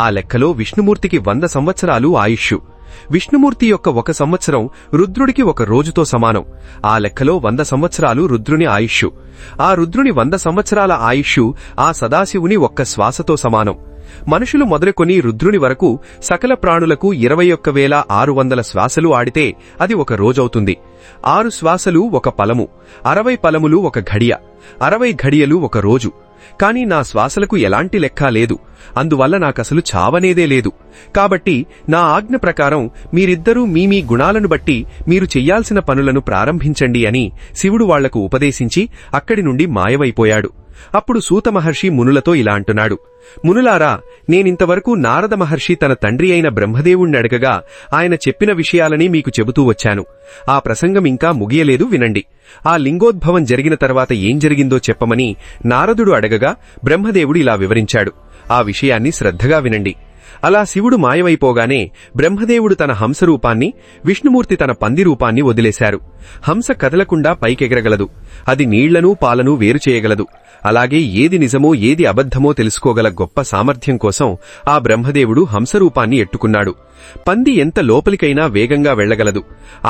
ఆ లెక్కలో విష్ణుమూర్తికి 100 సంవత్సరాలు ఆయుష్షు. విష్ణుమూర్తి యొక్క ఒక సంవత్సరం రుద్రుడికి ఒక రోజుతో సమానం. ఆ లెక్కలో 100 సంవత్సరాలు రుద్రుని ఆయుష్షు. ఆ రుద్రుని 100 సంవత్సరాల ఆయుష్షు ఆ సదాశివుని ఒక్క శ్వాసతో సమానం. మనుషులు మొదలుకొని రుద్రుని వరకు సకల ప్రాణులకు 21,600 శ్వాసలు ఆడితే అది ఒక రోజవుతుంది. 6 శ్వాసలు ఒక పలము, 60 పలములు ఒక ఘడియ, 60 ఘడియలు ఒక రోజు. కాని నా శ్వాసలకు ఎలాంటి లెక్కా లేదు. అందువల్ల నాకసలు చావనేదే లేదు. కాబట్టి నా ఆజ్ఞ ప్రకారం మీరిద్దరూ మీ గుణాలను బట్టి మీరు చెయ్యాల్సిన పనులను ప్రారంభించండి అని శివుడు వాళ్లకు ఉపదేశించి అక్కడి నుండి మాయమైపోయాడు. అప్పుడు సూత మహర్షి మునులతో ఇలా అంటున్నాడు: మునులారా, నేనింతవరకు నారద మహర్షి తన తండ్రి అయిన బ్రహ్మదేవుణ్ణి అడగగా ఆయన చెప్పిన విషయాలని మీకు చెబుతూ వచ్చాను. ఆ ప్రసంగం ఇంకా ముగియలేదు, వినండి. ఆ లింగోద్భవం జరిగిన తర్వాత ఏం జరిగిందో చెప్పమని నారదుడు అడగగా బ్రహ్మదేవుడు ఇలా వివరించాడు. ఆ విషయాన్ని శ్రద్ధగా వినండి. అలా శివుడు మాయమైపోగానే బ్రహ్మదేవుడు తన హంసరూపాన్ని, విష్ణుమూర్తి తన పంది రూపాన్ని వదిలేశారు. హంస కదలకుండా పైకెగరగలదు. అది నీళ్లను పాలను వేరు చేయగలదు. అలాగే ఏది నిజమో ఏది అబద్ధమో తెలుసుకోగల గొప్ప సామర్థ్యం కోసం ఆ బ్రహ్మదేవుడు హంసరూపాన్ని ఎట్టుకున్నాడు. పంది ఎంత లోపలికైనా వేగంగా వెళ్లగలదు.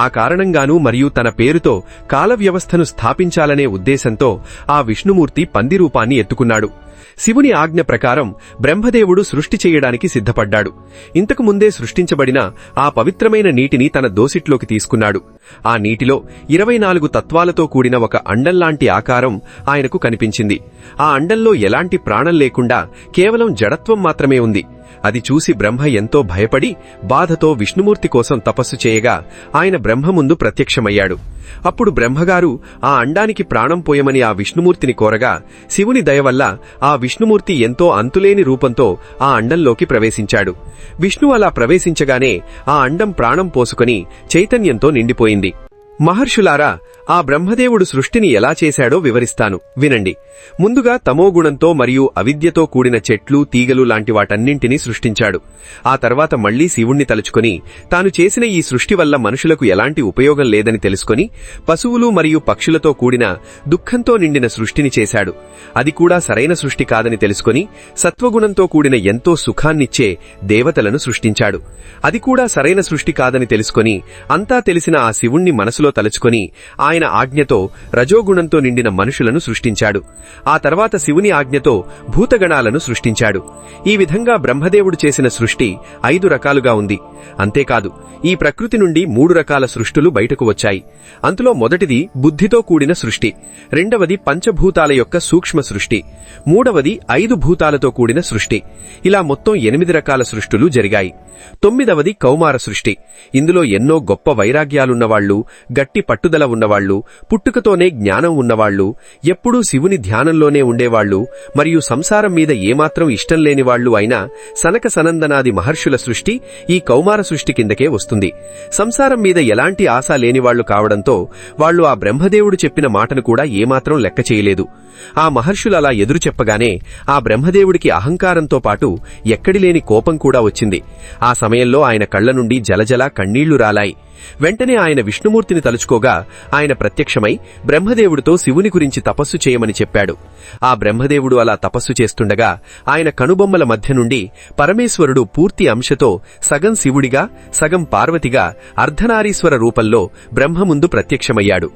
ఆ కారణంగానూ మరియు తన పేరుతో కాల వ్యవస్థను స్థాపించాలనే ఉద్దేశంతో ఆ విష్ణుమూర్తి పంది రూపాన్ని ఎత్తుకున్నాడు. శివుని ఆజ్ఞ ప్రకారం బ్రహ్మదేవుడు సృష్టి చేయడానికి సిద్ధపడ్డాడు. ఇంతకు ముందే సృష్టించబడిన ఆ పవిత్రమైన నీటిని తన దోసిట్లోకి తీసుకున్నాడు. ఆ నీటిలో 24 తత్వాలతో కూడిన ఒక అండంలాంటి ఆకారం ఆయనకు కనిపించింది. ఆ అండంలో ఎలాంటి ప్రాణం లేకుండా కేవలం జడత్వం మాత్రమే ఉంది. అది చూసి బ్రహ్మ ఎంతో భయపడి బాధతో విష్ణుమూర్తి కోసం తపస్సు చేయగా ఆయన బ్రహ్మ ముందు ప్రత్యక్షమయ్యాడు. అప్పుడు బ్రహ్మగారు ఆ అండానికి ప్రాణం పోయమని ఆ విష్ణుమూర్తిని కోరగా శివుని దయవల్ల ఆ విష్ణుమూర్తి ఎంతో అంతులేని రూపంతో ఆ అండంలోకి ప్రవేశించాడు. విష్ణు అలా ప్రవేశించగానే ఆ అండం ప్రాణం పోసుకొని చైతన్యంతో నిండిపోయింది. మహర్షులారా, ఆ బ్రహ్మదేవుడు సృష్టిని ఎలా చేశాడో వివరిస్తాను, వినండి. ముందుగా తమోగుణంతో మరియు అవిద్యతో కూడిన చెట్లు, తీగలు లాంటి వాటన్నింటినీ సృష్టించాడు. ఆ తర్వాత మళ్లీ శివుణ్ణి తలుచుకొని తాను చేసిన ఈ సృష్టి వల్ల మనుషులకు ఎలాంటి ఉపయోగం లేదని తెలుసుకొని పశువులు మరియు పక్షులతో కూడిన దుఃఖంతో నిండిన సృష్టిని చేశాడు. అది కూడా సరైన సృష్టి కాదని తెలుసుకొని సత్వగుణంతో కూడిన ఎంతో సుఖాన్నిచ్చే దేవతలను సృష్టించాడు. అది కూడా సరైన సృష్టి కాదని తెలుసుకొని అంతా తెలిసిన ఆ శివుణ్ణి మనసులో తలుచుకొని ఆయన ఆజ్ఞతో రజోగుణంతో నిండిన మనుషులను సృష్టించాడు. ఆ తర్వాత శివుని ఆజ్ఞతో భూతగణాలను సృష్టించాడు. ఈ విధంగా బ్రహ్మదేవుడు చేసిన సృష్టి 5 రకాలుగా ఉంది. అంతేకాదు, ఈ ప్రకృతి నుండి 3 రకాల సృష్టులు బయటకు వచ్చాయి. అందులో మొదటిది బుద్ధితో కూడిన సృష్టి, రెండవది పంచభూతాల యొక్క సూక్ష్మ సృష్టి, మూడవది 5 భూతాలతో కూడిన సృష్టి. ఇలా మొత్తం 8 రకాల సృష్టులు జరిగాయి. 9వది కౌమార సృష్టి. ఇందులో ఎన్నో గొప్ప వైరాగ్యాలున్నవాళ్లు, గట్టి పట్టుదల ఉన్నవాళ్లు, పుట్టుకతోనే జ్ఞానం ఉన్నవాళ్లు, ఎప్పుడూ శివుని ధ్యానంలోనే ఉండేవాళ్లు మరియు సంసారం మీద ఏమాత్రం ఇష్టం లేనివాళ్లు అయిన సనక సనందనాది మహర్షుల సృష్టి ఈ కౌమార సృష్టి కిందకే వస్తుంది. సంసారం మీద ఎలాంటి ఆశ లేనివాళ్లు కావడంతో వాళ్లు ఆ బ్రహ్మదేవుడు చెప్పిన మాటను కూడా ఏమాత్రం లెక్క చేయలేదు. ఆ మహర్షులు అలా ఎదురు చెప్పగానే ఆ బ్రహ్మదేవుడికి అహంకారంతో పాటు ఎక్కడిలేని కోపం కూడా వచ్చింది. ఆ సమయంలో ఆయన కళ్ల నుండి జలజల కన్నీళ్లు రాలాయి. వెంటనే ఆయన విష్ణుమూర్తిని తలుచుకోగా ఆయన ప్రత్యక్షమై బ్రహ్మదేవుడితో శివుని గురించి తపస్సు చేయమని చెప్పాడు. ఆ బ్రహ్మదేవుడు అలా తపస్సు చేస్తుండగా ఆయన కనుబొమ్మల మధ్య నుండి పరమేశ్వరుడు పూర్తి అంశతో సగం శివుడిగా సగం పార్వతిగా అర్ధనారీశ్వర రూపంలో బ్రహ్మ ముందు ప్రత్యక్షమయ్యాడు.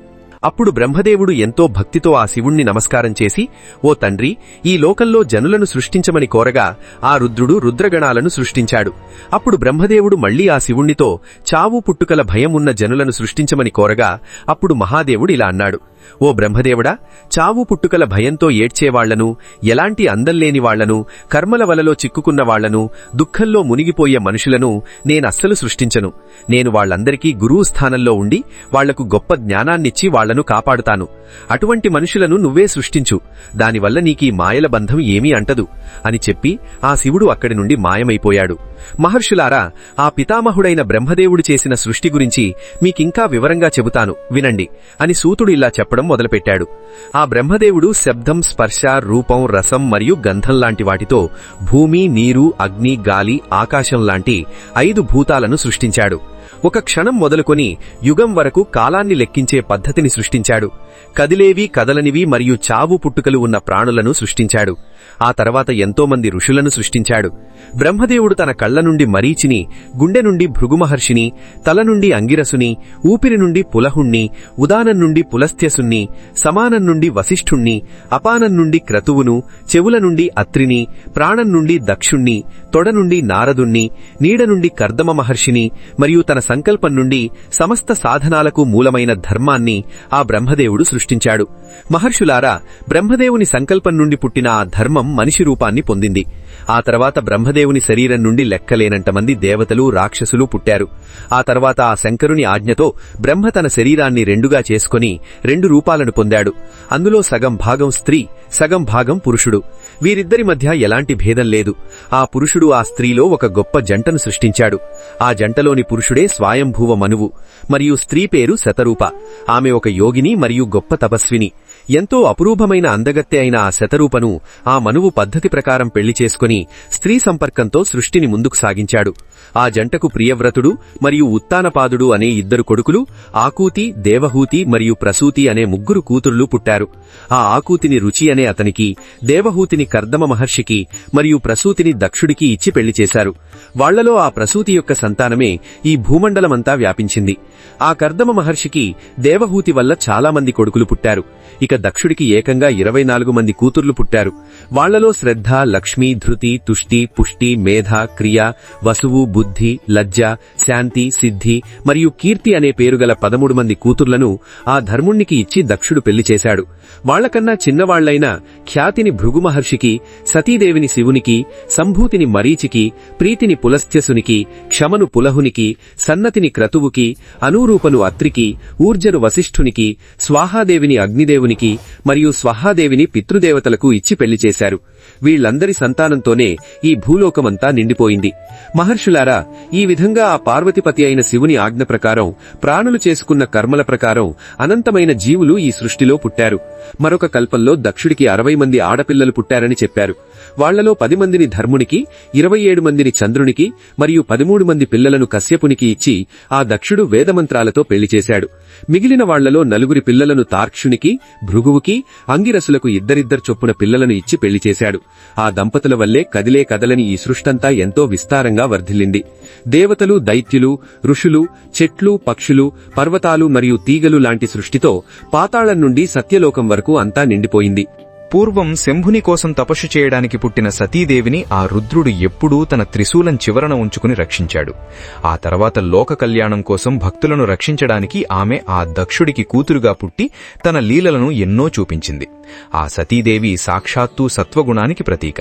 అప్పుడు బ్రహ్మదేవుడు ఎంతో భక్తితో ఆ శివుణ్ణి నమస్కారం చేసి, ఓ తండ్రి, ఈ లోకంలో జనులను సృష్టించమని కోరగా ఆ రుద్రుడు రుద్రగణాలను సృష్టించాడు. అప్పుడు బ్రహ్మదేవుడు మళ్లీ ఆ శివుణ్ణితో చావు పుట్టుకల భయం ఉన్న జనులను సృష్టించమని కోరగా అప్పుడు మహాదేవుడు ఇలా అన్నాడు, ఓ బ్రహ్మదేవుడా, చావు పుట్టుకల భయంతో ఏడ్చేవాళ్లను, ఎలాంటి అందల్లేని వాళ్లను, కర్మల వలలో చిక్కుకున్న వాళ్లను, దుఃఖంలో మునిగిపోయే మనుషులను నేనస్సలు సృష్టించను. నేను వాళ్లందరికీ గురువు స్థానంలో ఉండి వాళ్లకు గొప్ప జ్ఞానాన్నిచ్చి వాళ్లను కాపాడుతాను. అటువంటి మనుషులను నువ్వే సృష్టించు. దానివల్ల నీకీ మాయల బంధం ఏమీ అంటదు అని చెప్పి ఆ శివుడు అక్కడి నుండి మాయమైపోయాడు. మహర్షులారా, ఆ పితామహుడైన బ్రహ్మదేవుడు చేసిన సృష్టి గురించి మీకింకా వివరంగా చెబుతాను వినండి అని సూతుడు ఇలా చెప్పడం మొదలుపెట్టాడు. ఆ బ్రహ్మదేవుడు శబ్దం, స్పర్శ, రూపం, రసం మరియు గంధం లాంటి వాటితో భూమి, నీరు, అగ్ని, గాలి, ఆకాశం లాంటి 5 భూతాలను సృష్టించాడు. ఒక క్షణం మొదలుకొని యుగం వరకు కాలాన్ని లెక్కించే పద్ధతిని సృష్టించాడు. కదిలేవి, కదలనివి మరియు చావు పుట్టుకలు ఉన్న ప్రాణులను సృష్టించాడు. ఆ తర్వాత ఎంతోమంది ఋషులను సృష్టించాడు. బ్రహ్మదేవుడు తన కళ్ల నుండి మరీచిని, గుండె నుండి భృగుమహర్షిని, తల నుండి అంగిరసుని, ఊపిరి నుండి పులహుణ్ణి, ఉదానం నుండి పులస్త్యసుణ్ణి, సమానం నుండి వశిష్ఠుణ్ణి, అపానం నుండి క్రతువును, చెవుల నుండి అత్రిని, ప్రాణం నుండి దక్షుణ్ణి, తొడ నుండి నారదుణ్ణి, నీడ నుండి కర్దమ మహర్షిని మరియు తన సంకల్పం నుండి సమస్త సాధనాలకు మూలమైన ధర్మాన్ని ఆ బ్రహ్మదేవుడు సృష్టించాడు. మహర్షులారా, బ్రహ్మదేవుని సంకల్పం నుండి పుట్టిన ఆ ధర్మం మనిషి రూపాన్ని పొందింది. ఆ తర్వాత బ్రహ్మదేవుని శరీరం నుండి లెక్కలేనంతమంది దేవతలు, రాక్షసులు పుట్టారు. ఆ తర్వాత ఆ శంకరుని ఆజ్ఞతో బ్రహ్మ తన శరీరాన్ని 2గా చేసుకుని 2 రూపాలను పొందాడు. అందులో సగం భాగం స్త్రీ, సగం భాగం పురుషుడు. వీరిద్దరి మధ్య ఎలాంటి భేదం లేదు. ఆ పురుషుడు ఆ స్త్రీలో ఒక గొప్ప జంటను సృష్టించాడు. ఆ జంటలోని పురుషుడే స్వయంభువ మనువు మరియు స్త్రీ పేరు శతరూప. ఆమె ఒక యోగిని మరియు గొప్ప తపస్విని. ఎంతో అపురూపమైన అందగత్తె అయిన ఆ శతరూపను ఆ మనువు పద్ధతి ప్రకారం పెళ్లి చేసుకుని స్త్రీ సంపర్కంతో సృష్టిని ముందుకు సాగించాడు. ఆ జంటకు ప్రియవ్రతుడు మరియు ఉత్తానపాదుడు అనే 2 కొడుకులు, ఆకూతి, దేవహూతి మరియు ప్రసూతి అనే 3 కూతుర్లు పుట్టారు. ఆ ఆకూతిని రుచి అనే అతనికి, దేవహూతిని కర్దమ మహర్షికి మరియు ప్రసూతిని దక్షుడికి ఇచ్చి పెళ్లి చేశారు. వాళ్లలో ఆ ప్రసూతి యొక్క సంతానమే ఈ భూమండలమంతా వ్యాపించింది. ఆ కర్దమ మహర్షికి దేవహూతి వల్ల చాలా మంది కొడుకులు పుట్టారు. ఇక దక్షుడికి ఏకంగా 24 మంది కూతుర్లు పుట్టారు. వాళ్లలో శ్రద్ధ, లక్ష్మి, ధృతి, తుష్టి, పుష్టి, మేధ, క్రియ, వసువు, బుద్ధి, లజ్జ, శాంతి, సిద్ధి మరియు కీర్తి అనే పేరుగల 13 మంది కూతుర్లను ఆ ధర్ముణ్ణికి ఇచ్చి దక్షుడు పెళ్లి చేశాడు. వాళ్లకన్నా చిన్నవాళ్లైన ఖ్యాతిని భృగు మహర్షికి, సతీదేవిని శివునికి, సంభూతిని మరీచికి, ప్రీతిని పులస్త్యసునికి, క్షమను పులహునికి, సన్నతిని క్రతువుకి, అనూరూపను అత్రికి, ఊర్జను వశిష్ఠునికి, స్వాహాదేవిని అగ్నిదేవునికి మరియు స్వహాదేవిని పితృదేవతలకు ఇచ్చి పెళ్లి చేశారు. వీళ్లందరి సంతానంతోనే ఈ భూలోకమంతా నిండిపోయింది. మహర్షులారా, ఈ విధంగా ఆ పార్వతిపతి అయిన శివుని ఆజ్ఞ ప్రకారం, ప్రాణులు చేసుకున్న కర్మల ప్రకారం అనంతమైన జీవులు ఈ సృష్టిలో పుట్టారు. మరొక కల్పంలో దక్షుడికి 60 మంది ఆడపిల్లలు పుట్టారని చెప్పారు. వాళ్లలో 10 మందిని ధర్మునికి, 27 మందిని చంద్రునికి మరియు 13 మంది పిల్లలను కశ్యపునికి ఇచ్చి ఆ దక్షుడు వేదమంత్రాలతో పెళ్లి చేశాడు. మిగిలిన వాళ్లలో 4 పిల్లలను తార్క్షునికి, భృగువుకి, అంగిరసులకు 2 చొప్పున పిల్లలను ఇచ్చి పెళ్లి చేశాడు. ఆ దంపతుల వల్లే కదిలే కదలని ఈ సృష్టంతా ఎంతో విస్తారంగా వర్ధిల్లింది. దేవతలు, దైత్యులు, ఋషులు, చెట్లు, పక్షులు, పర్వతాలు మరియు తీగలు లాంటి సృష్టితో పాతాళం నుండి సత్యలోకం వరకు అంతా నిండిపోయింది. పూర్వం శంభుని కోసం తపస్సు చేయడానికి పుట్టిన సతీదేవిని ఆ రుద్రుడు ఎప్పుడూ తన త్రిశూలం చివరన ఉంచుకుని రక్షించాడు. ఆ తర్వాత లోక కళ్యాణం కోసం భక్తులను రక్షించడానికి ఆమె ఆ దక్షుడికి కూతురుగా పుట్టి తన లీలలను ఎన్నో చూపించింది. ఆ సతీదేవి సాక్షాత్తు సత్వగుణానికి ప్రతీక,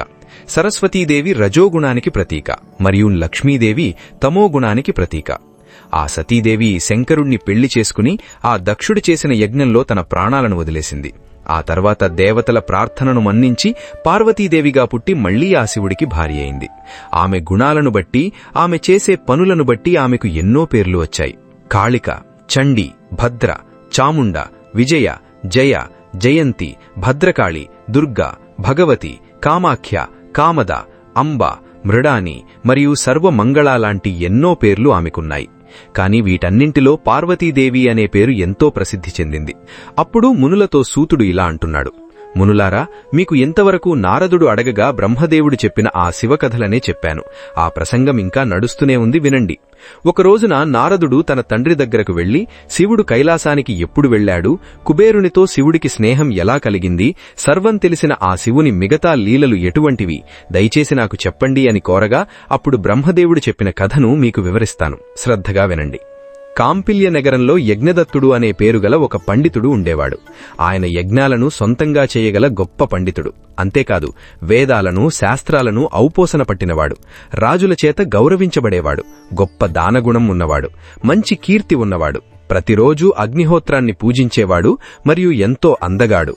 సరస్వతీదేవి రజోగుణానికి ప్రతీక మరియు లక్ష్మీదేవి తమోగుణానికి ప్రతీక. ఆ సతీదేవి శంకరుణ్ణి పెళ్లి చేసుకుని ఆ దక్షుడు చేసిన యజ్ఞంలో తన ప్రాణాలను వదిలేసింది. ఆ తర్వాత దేవతల ప్రార్థనను మన్నించి పార్వతీదేవిగా పుట్టి మళ్లీ ఆ శివుడికి భార్య అయింది. ఆమె గుణాలను బట్టి, ఆమె చేసే పనులను బట్టి ఆమెకు ఎన్నో పేర్లు వచ్చాయి. కాళిక, చండి, భద్ర, చాముండ, విజయ, జయ, జయంతి, భద్రకాళి, దుర్గా, భగవతి, కామాఖ్య, కామద, అంబ, మృడాని మరియు సర్వమంగళ లాంటి ఎన్నో పేర్లు ఆమెకున్నాయి. కాని వీటన్నింటిలో పార్వతీదేవి అనే పేరు ఎంతో ప్రసిద్ధి చెందింది. అప్పుడు మునులతో సూతుడు ఇలా అంటున్నాడు: మునులారా, మీకు ఎంతవరకు నారదుడు అడగగా బ్రహ్మదేవుడు చెప్పిన ఆ శివకథలనే చెప్పాను. ఆ ప్రసంగం ఇంకా నడుస్తూనే ఉంది, వినండి. ఒకరోజున నారదుడు తన తండ్రి దగ్గరకు వెళ్లి, శివుడు కైలాసానికి ఎప్పుడు వెళ్లాడు, కుబేరునితో శివుడికి స్నేహం ఎలా కలిగింది, సర్వం తెలిసిన ఆ శివుని మిగతా లీలలు ఎటువంటివి, దయచేసి నాకు చెప్పండి అని కోరగా, అప్పుడు బ్రహ్మదేవుడు చెప్పిన కథను మీకు వివరిస్తాను, శ్రద్ధగా వినండి. కాంపిల్య నగరంలో యజ్ఞదత్తుడు అనే పేరుగల ఒక పండితుడు ఉండేవాడు. ఆయన యజ్ఞాలను సొంతంగా చేయగల గొప్ప పండితుడు. అంతేకాదు, వేదాలను, శాస్త్రాలను ఔపోసన పట్టినవాడు. రాజుల చేత గౌరవించబడేవాడు. గొప్ప దానగుణం ఉన్నవాడు. మంచి కీర్తి ఉన్నవాడు. ప్రతిరోజూ అగ్నిహోత్రాన్ని పూజించేవాడు మరియు ఎంతో అందగాడు.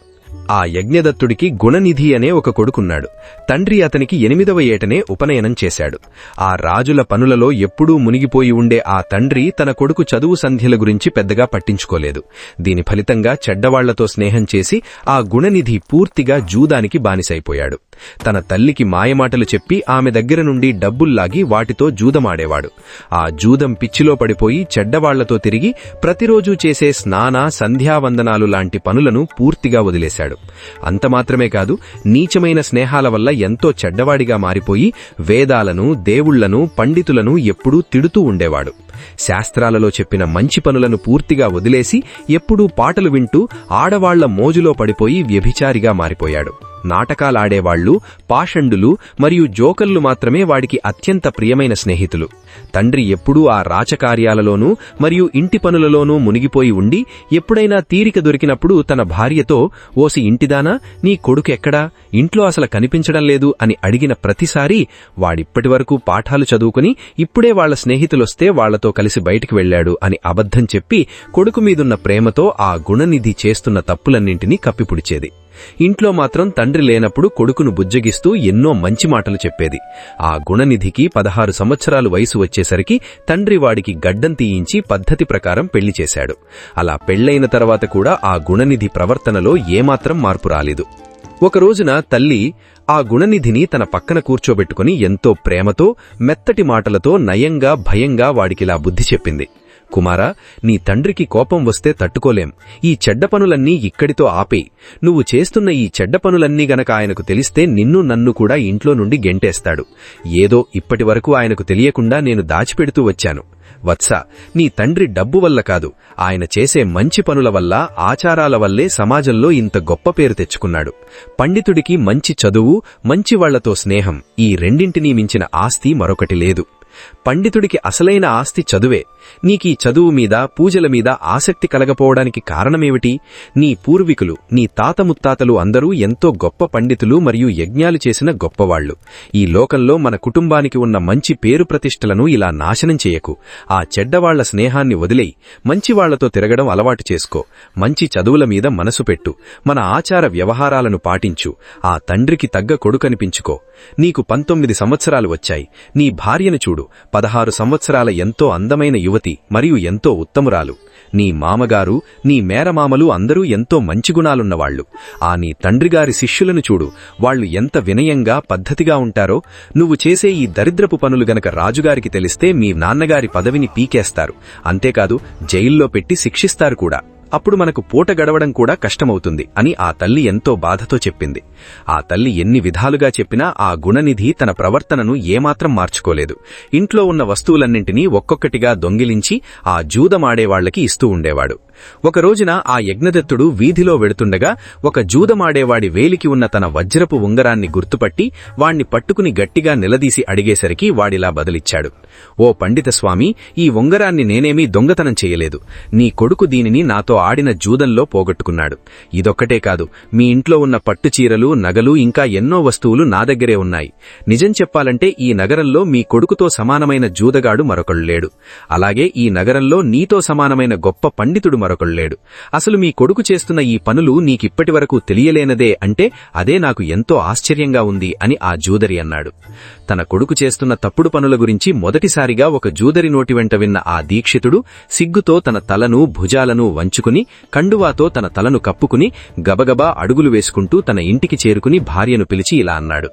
ఆ యజ్ఞదత్తుడికి గుణనిధి అనే ఒక కొడుకున్నాడు. తండ్రి అతనికి 8వ ఏటనే ఉపనయనం చేశాడు. ఆ రాజుల పనులలో ఎప్పుడూ మునిగిపోయి ఉండే ఆ తండ్రి తన కొడుకు చదువు సంధ్యల గురించి పెద్దగా పట్టించుకోలేదు. దీని ఫలితంగా చెడ్డవాళ్లతో స్నేహం చేసి ఆ గుణనిధి పూర్తిగా జూదానికి బానిసైపోయాడు. తన తల్లికి మాయమాటలు చెప్పి ఆమె దగ్గర నుండి డబ్బుల్లాగి వాటితో జూదమాడేవాడు. ఆ జూదం పిచ్చిలో పడిపోయి చెడ్డవాళ్లతో తిరిగి ప్రతిరోజూ చేసే స్నాన, సంధ్యావందనాలు లాంటి పనులను పూర్తిగా వదిలేశాడు. అంతమాత్రమే కాదు, నీచమైన స్నేహాల వల్ల ఎంతో చెడ్డవాడిగా మారిపోయి వేదాలను, దేవుళ్లను, పండితులను ఎప్పుడూ తిడుతూ ఉండేవాడు. శాస్త్రాలలో చెప్పిన మంచి పనులను పూర్తిగా వదిలేసి ఎప్పుడూ పాటలు వింటూ ఆడవాళ్ల మోజులో పడిపోయి వ్యభిచారిగా మారిపోయాడు. నాటకాలాడేవాళ్లు, పాషండులు మరియు జోకర్లు మాత్రమే వాడికి అత్యంత ప్రియమైన స్నేహితులు. తండ్రి ఎప్పుడూ ఆ రాచకార్యాలలోనూ మరియు ఇంటి పనులలోనూ మునిగిపోయి ఉండి ఎప్పుడైనా తీరిక దొరికినప్పుడు తన భార్యతో, ఓసి ఇంటిదానా, నీ కొడుకెక్కడా, ఇంట్లో అసలు కనిపించడం లేదు అని అడిగిన ప్రతిసారీ వాడిప్పటివరకు పాఠాలు చదువుకుని ఇప్పుడే వాళ్ల స్నేహితులొస్తే వాళ్లతో కలిసి బయటికి వెళ్లాడు అని అబద్ధం చెప్పి కొడుకు మీదున్న ప్రేమతో ఆ గుణనిధి చేస్తున్న తప్పులన్నింటినీ కప్పిపుడిచేది. ఇంట్లో మాత్రం తండ్రి లేనప్పుడు కొడుకును బుజ్జగిస్తూ ఎన్నో మంచి మాటలు చెప్పేది. ఆ గుణనిధికి 16 సంవత్సరాలు వయసు వచ్చేసరికి తండ్రి వాడికి గడ్డం తీయించి పద్ధతి ప్రకారం పెళ్లి చేశాడు. అలా పెళ్లైన తర్వాత కూడా ఆ గుణనిధి ప్రవర్తనలో ఏమాత్రం మార్పు రాలేదు. ఒకరోజున తల్లి ఆ గుణనిధిని తన పక్కన కూర్చోబెట్టుకుని ఎంతో ప్రేమతో, మెత్తటి మాటలతో నయంగా, భయంగా వాడికిలా బుద్ధి చెప్పింది: కుమారా, నీ తండ్రికి కోపం వస్తే తట్టుకోలేం. ఈ చెడ్డ పనులన్నీ ఇక్కడితో ఆపేయ్. నువ్వు చేస్తున్న ఈ చెడ్డ పనులన్నీ గనక ఆయనకు తెలిస్తే నిన్ను, నన్ను కూడా ఇంట్లో నుండి గెంటేస్తాడు. ఏదో ఇప్పటివరకు ఆయనకు తెలియకుండా నేను దాచిపెడుతూ వచ్చాను. వత్స, నీ తండ్రి డబ్బు వల్ల కాదు, ఆయన చేసే మంచి పనుల వల్ల, ఆచారాల వల్లే సమాజంలో ఇంత గొప్ప పేరు తెచ్చుకున్నాడు. పండితుడికి మంచి చదువు, మంచివాళ్లతో స్నేహం, ఈ రెండింటినీ మించిన ఆస్తి మరొకటి లేదు. పండితుడికి అసలైన ఆస్తి చదువే. నీకీ చదువు మీద, పూజల మీద ఆసక్తి కలగపోవడానికి కారణమేమిటి? నీ పూర్వీకులు, నీ తాత ముత్తాతలు అందరూ ఎంతో గొప్ప పండితులు మరియు యజ్ఞాలు చేసిన గొప్పవాళ్లు. ఈ లోకంలో మన కుటుంబానికి ఉన్న మంచి పేరు ప్రతిష్టలను ఇలా నాశనం చేయకు. ఆ చెడ్డవాళ్ల స్నేహాన్ని వదిలేయి. మంచివాళ్లతో తిరగడం అలవాటు చేసుకో. మంచి చదువుల మీద మనసు పెట్టు. మన ఆచార వ్యవహారాలను పాటించు. ఆ తండ్రికి తగ్గ కొడుకనిపించుకో. నీకు 19 సంవత్సరాలు వచ్చాయి. నీ భార్యను చూడు, 16 సంవత్సరాల ఎంతో అందమైన యువతి మరియు ఎంతో ఉత్తమురాలు. నీ మామగారు, నీ మేరమామలు అందరూ ఎంతో మంచి గుణాలున్నవాళ్లు. ఆ నీ తండ్రిగారి శిష్యులను చూడు, వాళ్లు ఎంత వినయంగా, పద్ధతిగా ఉంటారో. నువ్వు చేసే ఈ దరిద్రపు పనులు గనక రాజుగారికి తెలిస్తే మీ నాన్నగారి పదవిని పీకేస్తారు. అంతేకాదు, జైల్లో పెట్టి శిక్షిస్తారు కూడా. అప్పుడు మనకు పూట గడవడం కూడా కష్టమవుతుంది అని ఆ తల్లి ఎంతో బాధతో చెప్పింది. ఆ తల్లి ఎన్ని విధాలుగా చెప్పినా ఆ గుణనిధి తన ప్రవర్తనను ఏమాత్రం మార్చుకోలేదు. ఇంట్లో ఉన్న వస్తువులన్నింటినీ ఒక్కొక్కటిగా దొంగిలించి ఆ జూదమాడేవాళ్లకి ఇస్తూ ఉండేవాడు. ఒక రోజున ఆ యజ్ఞదత్తుడు వీధిలో వెడుతుండగా ఒక జూదమాడేవాడి వేలికి ఉన్న తన వజ్రపు ఉంగరాన్ని గుర్తుపట్టి వాణ్ణి పట్టుకుని గట్టిగా నిలదీసి అడిగేసరికి వాడిలా బదులిచ్చాడు. ఓ పండిత స్వామి, ఈ ఉంగరాన్ని నేనేమీ దొంగతనం చేయలేదు. నీ కొడుకు దీనిని నాతో ఆడిన జూదంలో పోగొట్టుకున్నాడు. ఇదొక్కటే కాదు, మీ ఇంట్లో ఉన్న పట్టుచీరలు, నగలు, ఇంకా ఎన్నో వస్తువులు నా దగ్గరే ఉన్నాయి. నిజం చెప్పాలంటే ఈ నగరంలో మీ కొడుకుతో సమానమైన జూదగాడు మరొకడు లేడు. అలాగే ఈ నగరంలో నీతో సమానమైన గొప్ప పండితుడు మరొకడు లేడు. అసలు మీ కొడుకు చేస్తున్న ఈ పనులు నీకిప్పటి వరకు తెలియలేనదే అంటే అదే నాకు ఎంతో ఆశ్చర్యంగా ఉంది అని ఆ జూదరి అన్నాడు. తన కొడుకు చేస్తున్న తప్పుడు పనుల గురించి మొదటిసారిగా ఒక జూదరి నోటి వెంట విన్న ఆ దీక్షితుడు సిగ్గుతో తన తలను, భుజాలను వంచుకుని కండువాతో తన తలను కప్పుకుని గబగబా అడుగులు వేసుకుంటూ తన ఇంటికి చేరుకుని భార్యను పిలిచి ఇలా అన్నాడు.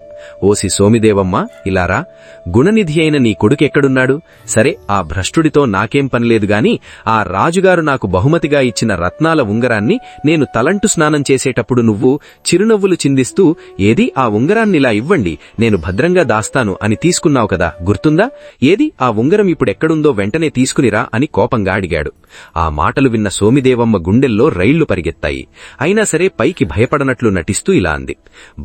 ఓసి సోమిదేవమ్మ, ఇలారా. గుణనిధి అయిన నీ కొడుకెక్కడున్నాడు? సరే, ఆ భ్రష్టుడితో నాకేం పనిలేదు గాని ఆ రాజుగారు నాకు బహుమతిగా ఇచ్చిన రత్నాల ఉంగరాన్ని నేను తలంటు స్నానం చేసేటప్పుడు నువ్వు చిరునవ్వులు చిందిస్తూ ఏది ఆ ఉంగరాన్నిలా ఇవ్వండి, నేను భద్రంగా దాస్తాను అని తీసుకున్నావు కదా, గుర్తుందా? ఏది ఆ ఉంగరం ఇప్పుడెక్కడుందో వెంటనే తీసుకునిరా అని కోపంగా అడిగాడు. ఆ మాటలు విన్న సోమిదేవమ్మ గుండెల్లో రైళ్లు పరిగెత్తాయి. అయినా సరే పైకి భయపడనట్లు నటిస్తూ ఇలా అంది.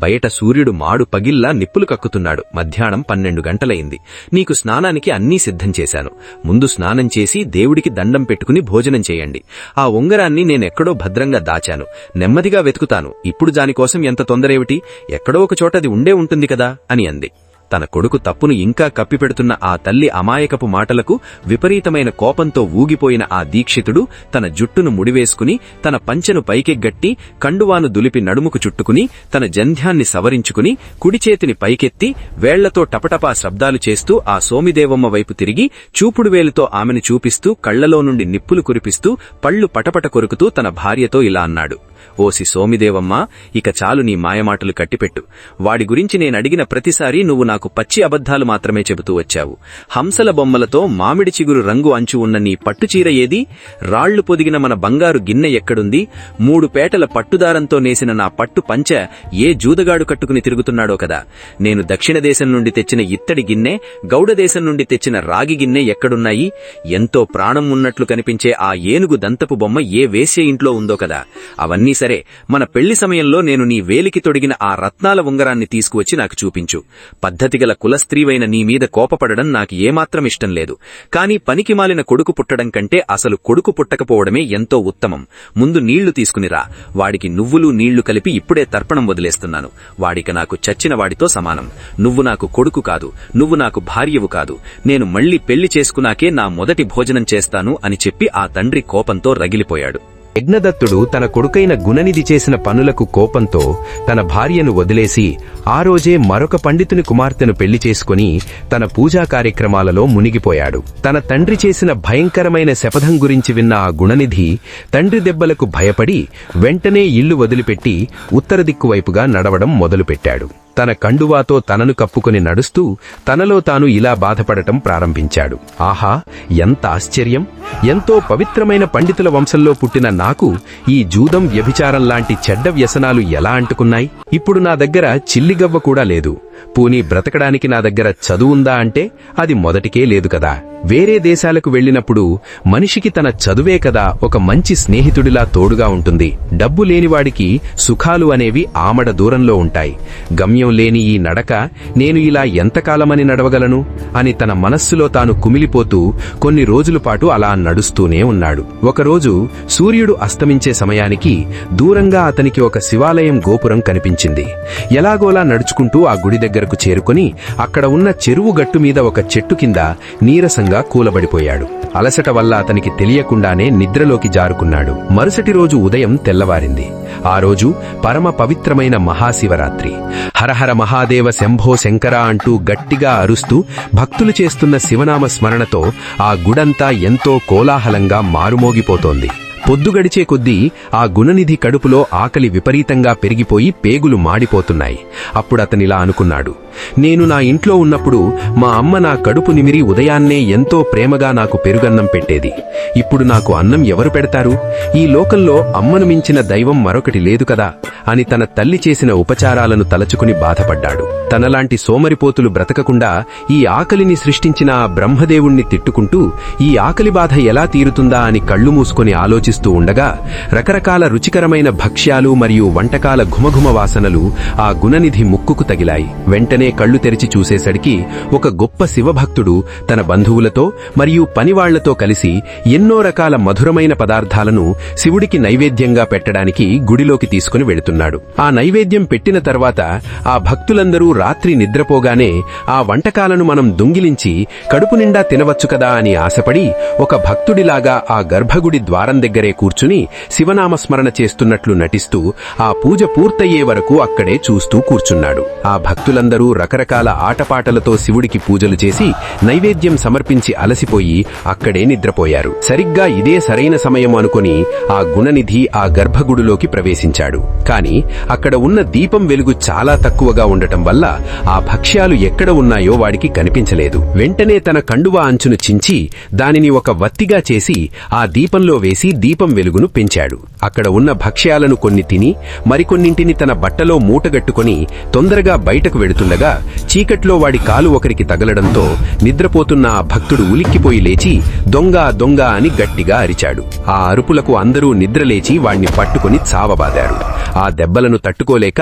బయట సూర్యుడు మాడు పగిల్లా నిప్పులు కక్కుతున్నాడు. మధ్యాహ్నం 12 గంటలైంది. నీకు స్నానానికి అన్నీ సిద్ధం చేశాను. ముందు స్నానం చేసి దేవుడికి దండం పెట్టుకుని భోజనం చేయండి. ఆ ఉంగరాన్ని నేనెక్కడో భద్రంగా దాచాను. నెమ్మదిగా వెతుకుతాను. ఇప్పుడు దానికోసం ఎంత తొందరేమిటి? ఎక్కడో ఒక చోట అది ఉండే ఉంటుంది కదా అని అంది. తన కొడుకు తప్పును ఇంకా కప్పిపెడుతున్న ఆ తల్లి అమాయకపు మాటలకు విపరీతమైన కోపంతో ఊగిపోయిన ఆ దీక్షితుడు తన జుట్టును ముడివేసుకుని తన పంచెను పైకెగ్గట్టి కండువాను దులిపి నడుముకు చుట్టుకుని తన జంధ్యాన్ని సవరించుకుని కుడిచేతిని పైకెత్తి వేళ్లతో టపటపా శబ్దాలు చేస్తూ ఆ సోమిదేవమ్మ వైపు తిరిగి చూపుడు వేలుతో ఆమెను చూపిస్తూ కళ్లలో నుండి నిప్పులు కురిపిస్తూ పళ్లు పటపట కొరుకుతూ తన భార్యతో ఇలా అన్నాడు. ఓసి సోమిదేవమ్మ, ఇక చాలు నీ మాయమాటలు కట్టిపెట్టు. వాడి గురించి నేనడిగిన ప్రతిసారి నువ్వు నాకు పచ్చి అబద్ధాలు మాత్రమే చెబుతూ వచ్చావు. హంసల బొమ్మలతో మామిడి చిగురు రంగు అంచు ఉన్న నీ పట్టుచీర ఏది? రాళ్లు పొదిగిన మన బంగారు గిన్నె ఎక్కడుంది? 3 పేటల పట్టుదారంతో నేసిన నా పట్టు పంచె ఏ జూదగాడు కట్టుకుని తిరుగుతున్నాడో కదా. నేను దక్షిణ దేశం నుండి తెచ్చిన ఇత్తడి గిన్నె, గౌడ దేశం నుండి తెచ్చిన రాగి గిన్నె ఎక్కడున్నాయి? ఎంతో ప్రాణం ఉన్నట్లు కనిపించే ఆ ఏనుగు దంతపు బొమ్మ ఏ వేశ్య ఇంట్లో ఉందో కదా. అవన్నీ సరే, మన పెళ్లి సమయంలో నేను నీ వేలికి తొడిగిన ఆ రత్నాల ఉంగరాన్ని తీసుకువచ్చి నాకు చూపించు. పద్ధతిగల కులస్త్రీవైన నీ మీద కోపపడడం నాకు ఏమాత్రం ఇష్టం లేదు. కాని పనికిమాలిన కొడుకు పుట్టడం కంటే అసలు కొడుకు పుట్టకపోవడమే ఎంతో ఉత్తమం. ముందు నీళ్లు తీసుకునిరా. వాడికి నువ్వులు నీళ్లు కలిపి ఇప్పుడే తర్పణం వదిలేస్తున్నాను. వాడిక నాకు చచ్చిన వాడితో సమానం. నువ్వు నాకు కొడుకు కాదు, నువ్వు నాకు భార్యవు కాదు. నేను మళ్లీ పెళ్లి చేసుకున్నాకే నా మొదటి భోజనం చేస్తాను అని చెప్పి ఆ తండ్రి కోపంతో రగిలిపోయాడు. యజ్ఞదత్తుడు తన కొడుకైన గుణనిధి చేసిన పనులకు కోపంతో తన భార్యను వదిలేసి ఆ రోజే మరొక పండితుని కుమార్తెను పెళ్లి చేసుకుని తన పూజా కార్యక్రమాలలో మునిగిపోయాడు. తన తండ్రి చేసిన భయంకరమైన శపథం గురించి విన్న ఆ గుణనిధి తండ్రి దెబ్బలకు భయపడి వెంటనే ఇల్లు వదిలిపెట్టి ఉత్తర దిక్కువైపుగా నడవడం మొదలుపెట్టాడు. తన కండువాతో తనను కప్పుకొని నడుస్తూ తనలో తాను ఇలా బాధపడటం ప్రారంభించాడు. ఆహా, ఎంత ఆశ్చర్యం! ఎంతో పవిత్రమైన పండితుల వంశంలో పుట్టిన నాకు ఈ జూదం, వ్యభిచారం లాంటి చెడ్డ వ్యసనాలు ఎలా అంటుకున్నాయి? ఇప్పుడు నా దగ్గర చిల్లిగవ్వ కూడా లేదు. పోనీ బ్రతకడానికి నా దగ్గర చదువుందా అంటే అది మొదటికే లేదు కదా. వేరే దేశాలకు వెళ్లినప్పుడు మనిషికి తన చదువే కదా ఒక మంచి స్నేహితుడిలా తోడుగా ఉంటుంది. డబ్బు లేనివాడికి సుఖాలు అనేవి ఆమడ దూరంలో ఉంటాయి. గమ్యం లేని ఈ నడక నేను ఇలా ఎంతకాలమని నడవగలను అని తన మనస్సులో తాను కుమిలిపోతూ కొన్ని రోజుల పాటు అలా నడుస్తూనే ఉన్నాడు. ఒకరోజు సూర్యుడు అస్తమించే సమయానికి దూరంగా అతనికి ఒక శివాలయం గోపురం కనిపించింది. ఎలాగోలా నడుచుకుంటూ ఆ గుడి దగ్గరకు చేరుకుని అక్కడ ఉన్న చెరువు గట్టు మీద ఒక చెట్టు కింద నీరసంగా కూలబడిపోయాడు. అలసట వల్ల అతనికి తెలియకుండానే నిద్రలోకి జారుకున్నాడు. మరుసటి రోజు ఉదయం తెల్లవారింది. ఆ రోజు పరమ పవిత్రమైన మహాశివరాత్రి. హరహర మహాదేవ శంభో శంకర అంటూ గట్టిగా అరుస్తూ భక్తులు చేస్తున్న శివనామ స్మరణతో ఆ గుడంతా ఎంతో కోలాహలంగా మారుమోగిపోతోంది. పొద్దుగడిచే కొద్దీ ఆ గుణనిధి కడుపులో ఆకలి విపరీతంగా పెరిగిపోయి పేగులు మాడిపోతున్నాయి. అప్పుడతనిలా అనుకున్నాడు, నేను నా ఇంట్లో ఉన్నప్పుడు మా అమ్మ నా కడుపు నిమిరి ఉదయాన్నే ఎంతో ప్రేమగా నాకు పెరుగన్నం పెట్టేది. ఇప్పుడు నాకు అన్నం ఎవరు పెడతారు? ఈ లోకంలో అమ్మను మించిన దైవం మరొకటి లేదు కదా అని తన తల్లి చేసిన ఉపచారాలను తలచుకుని బాధపడ్డాడు. తనలాంటి సోమరిపోతులు బ్రతకకుండా ఈ ఆకలిని సృష్టించిన ఆ బ్రహ్మదేవుణ్ణి తిట్టుకుంటూ ఈ ఆకలి బాధ ఎలా తీరుతుందా అని కళ్ళు మూసుకొని ఆలోచిస్తూ ఉండగా రకరకాల రుచికరమైన భక్ష్యాలు మరియు వంటకాల ఘుమఘుమ వాసనలు ఆ గుణనిధి ముక్కుకు తగిలాయి. వెంటనే కళ్ళు తెరిచి చూసేసరికి ఒక గొప్ప శివభక్తుడు తన బంధువులతో మరియు పనివాళ్లతో కలిసి ఎన్నో రకాల మధురమైన పదార్థాలను శివుడికి నైవేద్యంగా పెట్టడానికి గుడిలోకి తీసుకుని వెళుతున్నాడు. ఆ నైవేద్యం పెట్టిన తర్వాత ఆ భక్తులందరూ రాత్రి నిద్రపోగానే ఆ వంటకాలను మనం దొంగిలించి కడుపు నిండా తినవచ్చు కదా అని ఆశపడి ఒక భక్తుడిలాగా ఆ గర్భగుడి ద్వారం దగ్గరే కూర్చుని శివనామస్మరణ చేస్తున్నట్లు నటిస్తూ ఆ పూజ పూర్తయ్యే వరకు అక్కడే చూస్తూ కూర్చున్నాడు. ఆ భక్తులందరూ రకరకాల ఆటపాటలతో శివుడికి పూజలు చేసి నైవేద్యం సమర్పించి అలసిపోయి అక్కడే నిద్రపోయారు. సరిగ్గా ఇదే సరైన సమయం అనుకుని ఆ గుణనిధి ఆ గర్భగుడిలోకి ప్రవేశించాడు. కాని అక్కడ ఉన్న దీపం వెలుగు చాలా తక్కువగా ఉండటం వల్ల ఆ భక్ష్యాలు ఎక్కడ ఉన్నాయో వాడికి కనిపించలేదు. వెంటనే తన కండువా అంచును చించి దానిని ఒక వత్తిగా చేసి ఆ దీపంలో వేసి దీపం వెలుగును పెంచాడు. అక్కడ ఉన్న భక్ష్యాలను కొన్ని తిని మరికొన్నింటిని తన బట్టలో మూటగట్టుకుని తొందరగా బయటకు వెడుతుండగా చీకట్లో వాడి కాలు ఒకరికి తగలడంతో నిద్రపోతున్న ఆ భక్తుడు ఉలిక్కిపోయి లేచి దొంగ దొంగ అని గట్టిగా అరిచాడు. ఆ అరుపులకు అందరూ నిద్రలేచి వాణ్ణి పట్టుకుని చావబాదారు. ఆ దెబ్బలను తట్టుకోలేక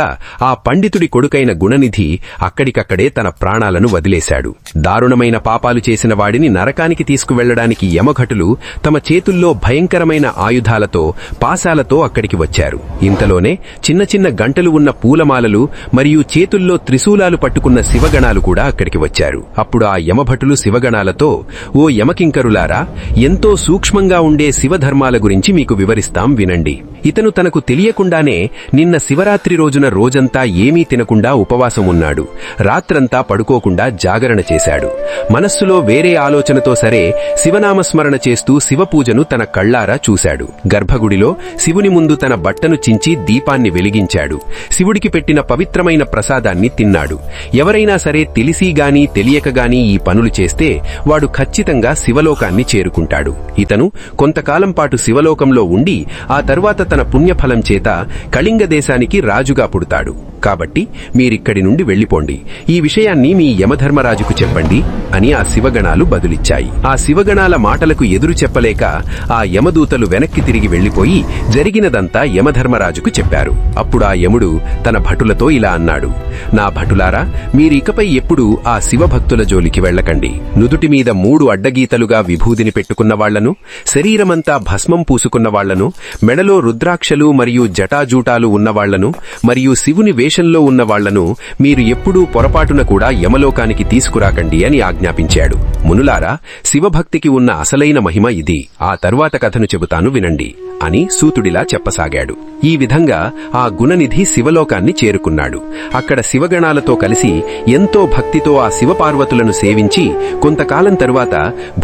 ఆ పండితుడి కొడుకైన గుణనిధి అక్కడికక్కడే తన ప్రాణాలను వదిలేశాడు. దారుణమైన పాపాలు చేసిన వాడిని నరకానికి తీసుకువెళ్లడానికి యమఘటులు తమ చేతుల్లో భయంకరమైన ఆయుధాలతో పాశాలతో అక్కడికి వచ్చారు. ఇంతలోనే చిన్న చిన్న గంటలు ఉన్న పూలమాలలు మరియు చేతుల్లో త్రిశూలాలు పట్టుకున్న శివగణాలు కూడా అక్కడికి వచ్చారు. అప్పుడు ఆ యమభటులు శివగణాలతో, ఓ యమకింకరులారా, ఎంతో సూక్ష్మంగా ఉండే శివధర్మాల గురించి మీకు వివరిస్తాం వినండి. ఇతను తనకు తెలియకుండానే నిన్న శివరాత్రి రోజున రోజంతా ఏమీ తినకుండా ఉపవాసం ఉన్నాడు. రాత్రంతా పడుకోకుండా జాగరణ చేశాడు. మనస్సులో వేరే ఆలోచనతో సరే శివనామస్మరణ చేస్తూ శివపూజను తన కళ్లారా చూశాడు. గర్భగుడిలో శివుని ముందు తన బట్టను చించి దీపాన్ని వెలిగించాడు. శివుడికి పెట్టిన పవిత్రమైన ప్రసాదాన్ని తిన్నాడు. ఎవరైనా సరే తెలిసిగాని తెలియకగాని ఈ పనులు చేస్తే వాడు ఖచ్చితంగా శివలోకాన్ని చేరుకుంటాడు. ఇతను కొంతకాలం పాటు శివలోకంలో ఉండి ఆ తరువాత తన పుణ్యఫలం చేత కళింగ దేశానికి రాజుగా పుడతాడు. కాబట్టి మీరిక్కడి నుండి వెళ్లిపోండి. ఈ విషయాన్ని మీ యమధర్మరాజుకు చెప్పండి అని ఆ శివగణాలు బదులిచ్చాయి. ఆ శివగణాల మాటలకు ఎదురు చెప్పలేక ఆ యమదూతలు వెనక్కి తిరిగి వెళ్లిపోయి జరిగినదంతా యమధర్మరాజుకు చెప్పారు. అప్పుడు ఆ యముడు తన భటులతో ఇలా అన్నాడు, నా భటులారా, మీరికపై ఎప్పుడూ ఆ శివభక్తుల జోలికి వెళ్లకండి. నుదుటి మీద 3 అడ్డగీతలుగా విభూదిని పెట్టుకున్న వాళ్లను, శరీరమంతా భస్మం పూసుకున్న వాళ్లను, మెడలో రుద్రాక్షలు మరియు జటాజూటాలు ఉన్నవాళ్లను మరియు శివుని వేషంలో ఉన్న వాళ్లను మీరు ఎప్పుడూ పొరపాటున కూడా యమలోకానికి తీసుకురాకండి అని ఆజ్ఞాపించాడు. మునులారా, శివభక్తికి ఉన్న అసలైన మహిమ ఇది. ఆ తరువాత కథను చెబుతాను వినండి అని సూతుడిలా చెప్పసాగాడు. ఈ విధంగా ఆ గుణనిధి శివలోకాన్ని చేరుకున్నాడు. అక్కడ శివగణాలతో కలిసి ఎంతో భక్తితో ఆ శివపార్వతులను సేవించి కొంతకాలం తరువాత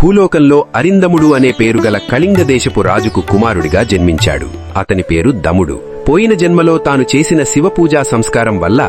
భూలోకంలో అరిందముడు అనే పేరుగల కళింగ దేశపు రాజుకు కుమారుడిగా జన్మించాడు. అతని పేరు దముడు. పోయిన జన్మలో తాను చేసిన శివపూజా సంస్కారం వల్ల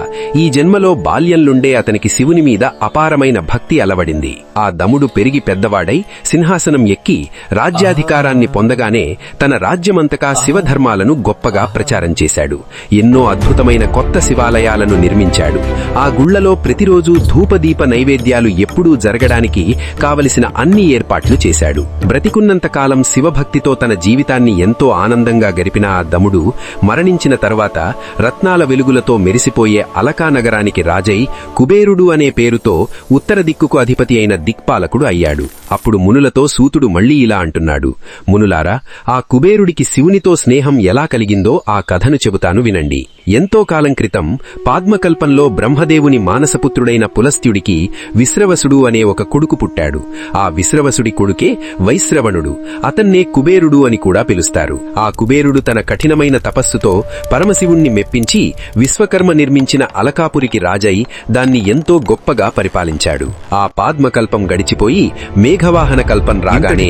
ఈ జన్మలో బాల్యంలుండే అతనికి శివుని మీద అపారమైన భక్తి అలవడింది. ఆ దముడు పెరిగి పెద్దవాడై సింహాసనం ఎక్కి రాజ్యాధికారాన్ని పొందగానే తన రాజ్యమంతకా శివధర్మాలను గొప్పగా ప్రచారం చేశాడు. ఎన్నో అద్భుతమైన కొత్త శివాలయాలను నిర్మించాడు. ఆ గుళ్లలో ప్రతిరోజు ధూపదీప నైవేద్యాలు ఎప్పుడూ జరగడానికి కావలసిన అన్ని ఏర్పాట్లు చేశాడు. బ్రతికున్నంతకాలం శివభక్తితో తన జీవితాన్ని ఎంతో ఆనందంగా గడిపిన ఆ దముడు మరణించిన తర్వాత రత్నాల వెలుగులతో మెరిసిపోయే అలకా నగరానికి రాజై కుబేరుడు అనే పేరుతో ఉత్తర దిక్కుకు అధిపతి అయిన దిక్పాలకుడు అయ్యాడు. అప్పుడు మునులతో సూతుడు మళ్లీ ఇలా అంటున్నాడు, మునులారా, ఆ కుబేరుడికి శివునితో స్నేహం ఎలా కలిగిందో ఆ కథను చెబుతాను వినండి. ఎంతో కాలం క్రితం పాద్మకల్పంలో బ్రహ్మదేవుని మానసపుత్రుడైన పులస్త్యుడికి విశ్రవసుడు అనే ఒక కొడుకు పుట్టాడు. ఆ విశ్రవసుడి కొడుకే వైశ్రవణుడు. అతన్నే కుబేరుడు అని కూడా పిలుస్తారు. ఆ కుబేరుడు తన కఠినమైన తపస్సుతో పరమశివుణ్ణి మెప్పించి విశ్వకర్మ నిర్మించిన అలకాపురికి రాజై దాన్ని ఎంతో గొప్పగా పరిపాలించాడు. ఆ పాద్మకల్పం గడిచిపోయి మేఘవాహన కల్పం రాగానే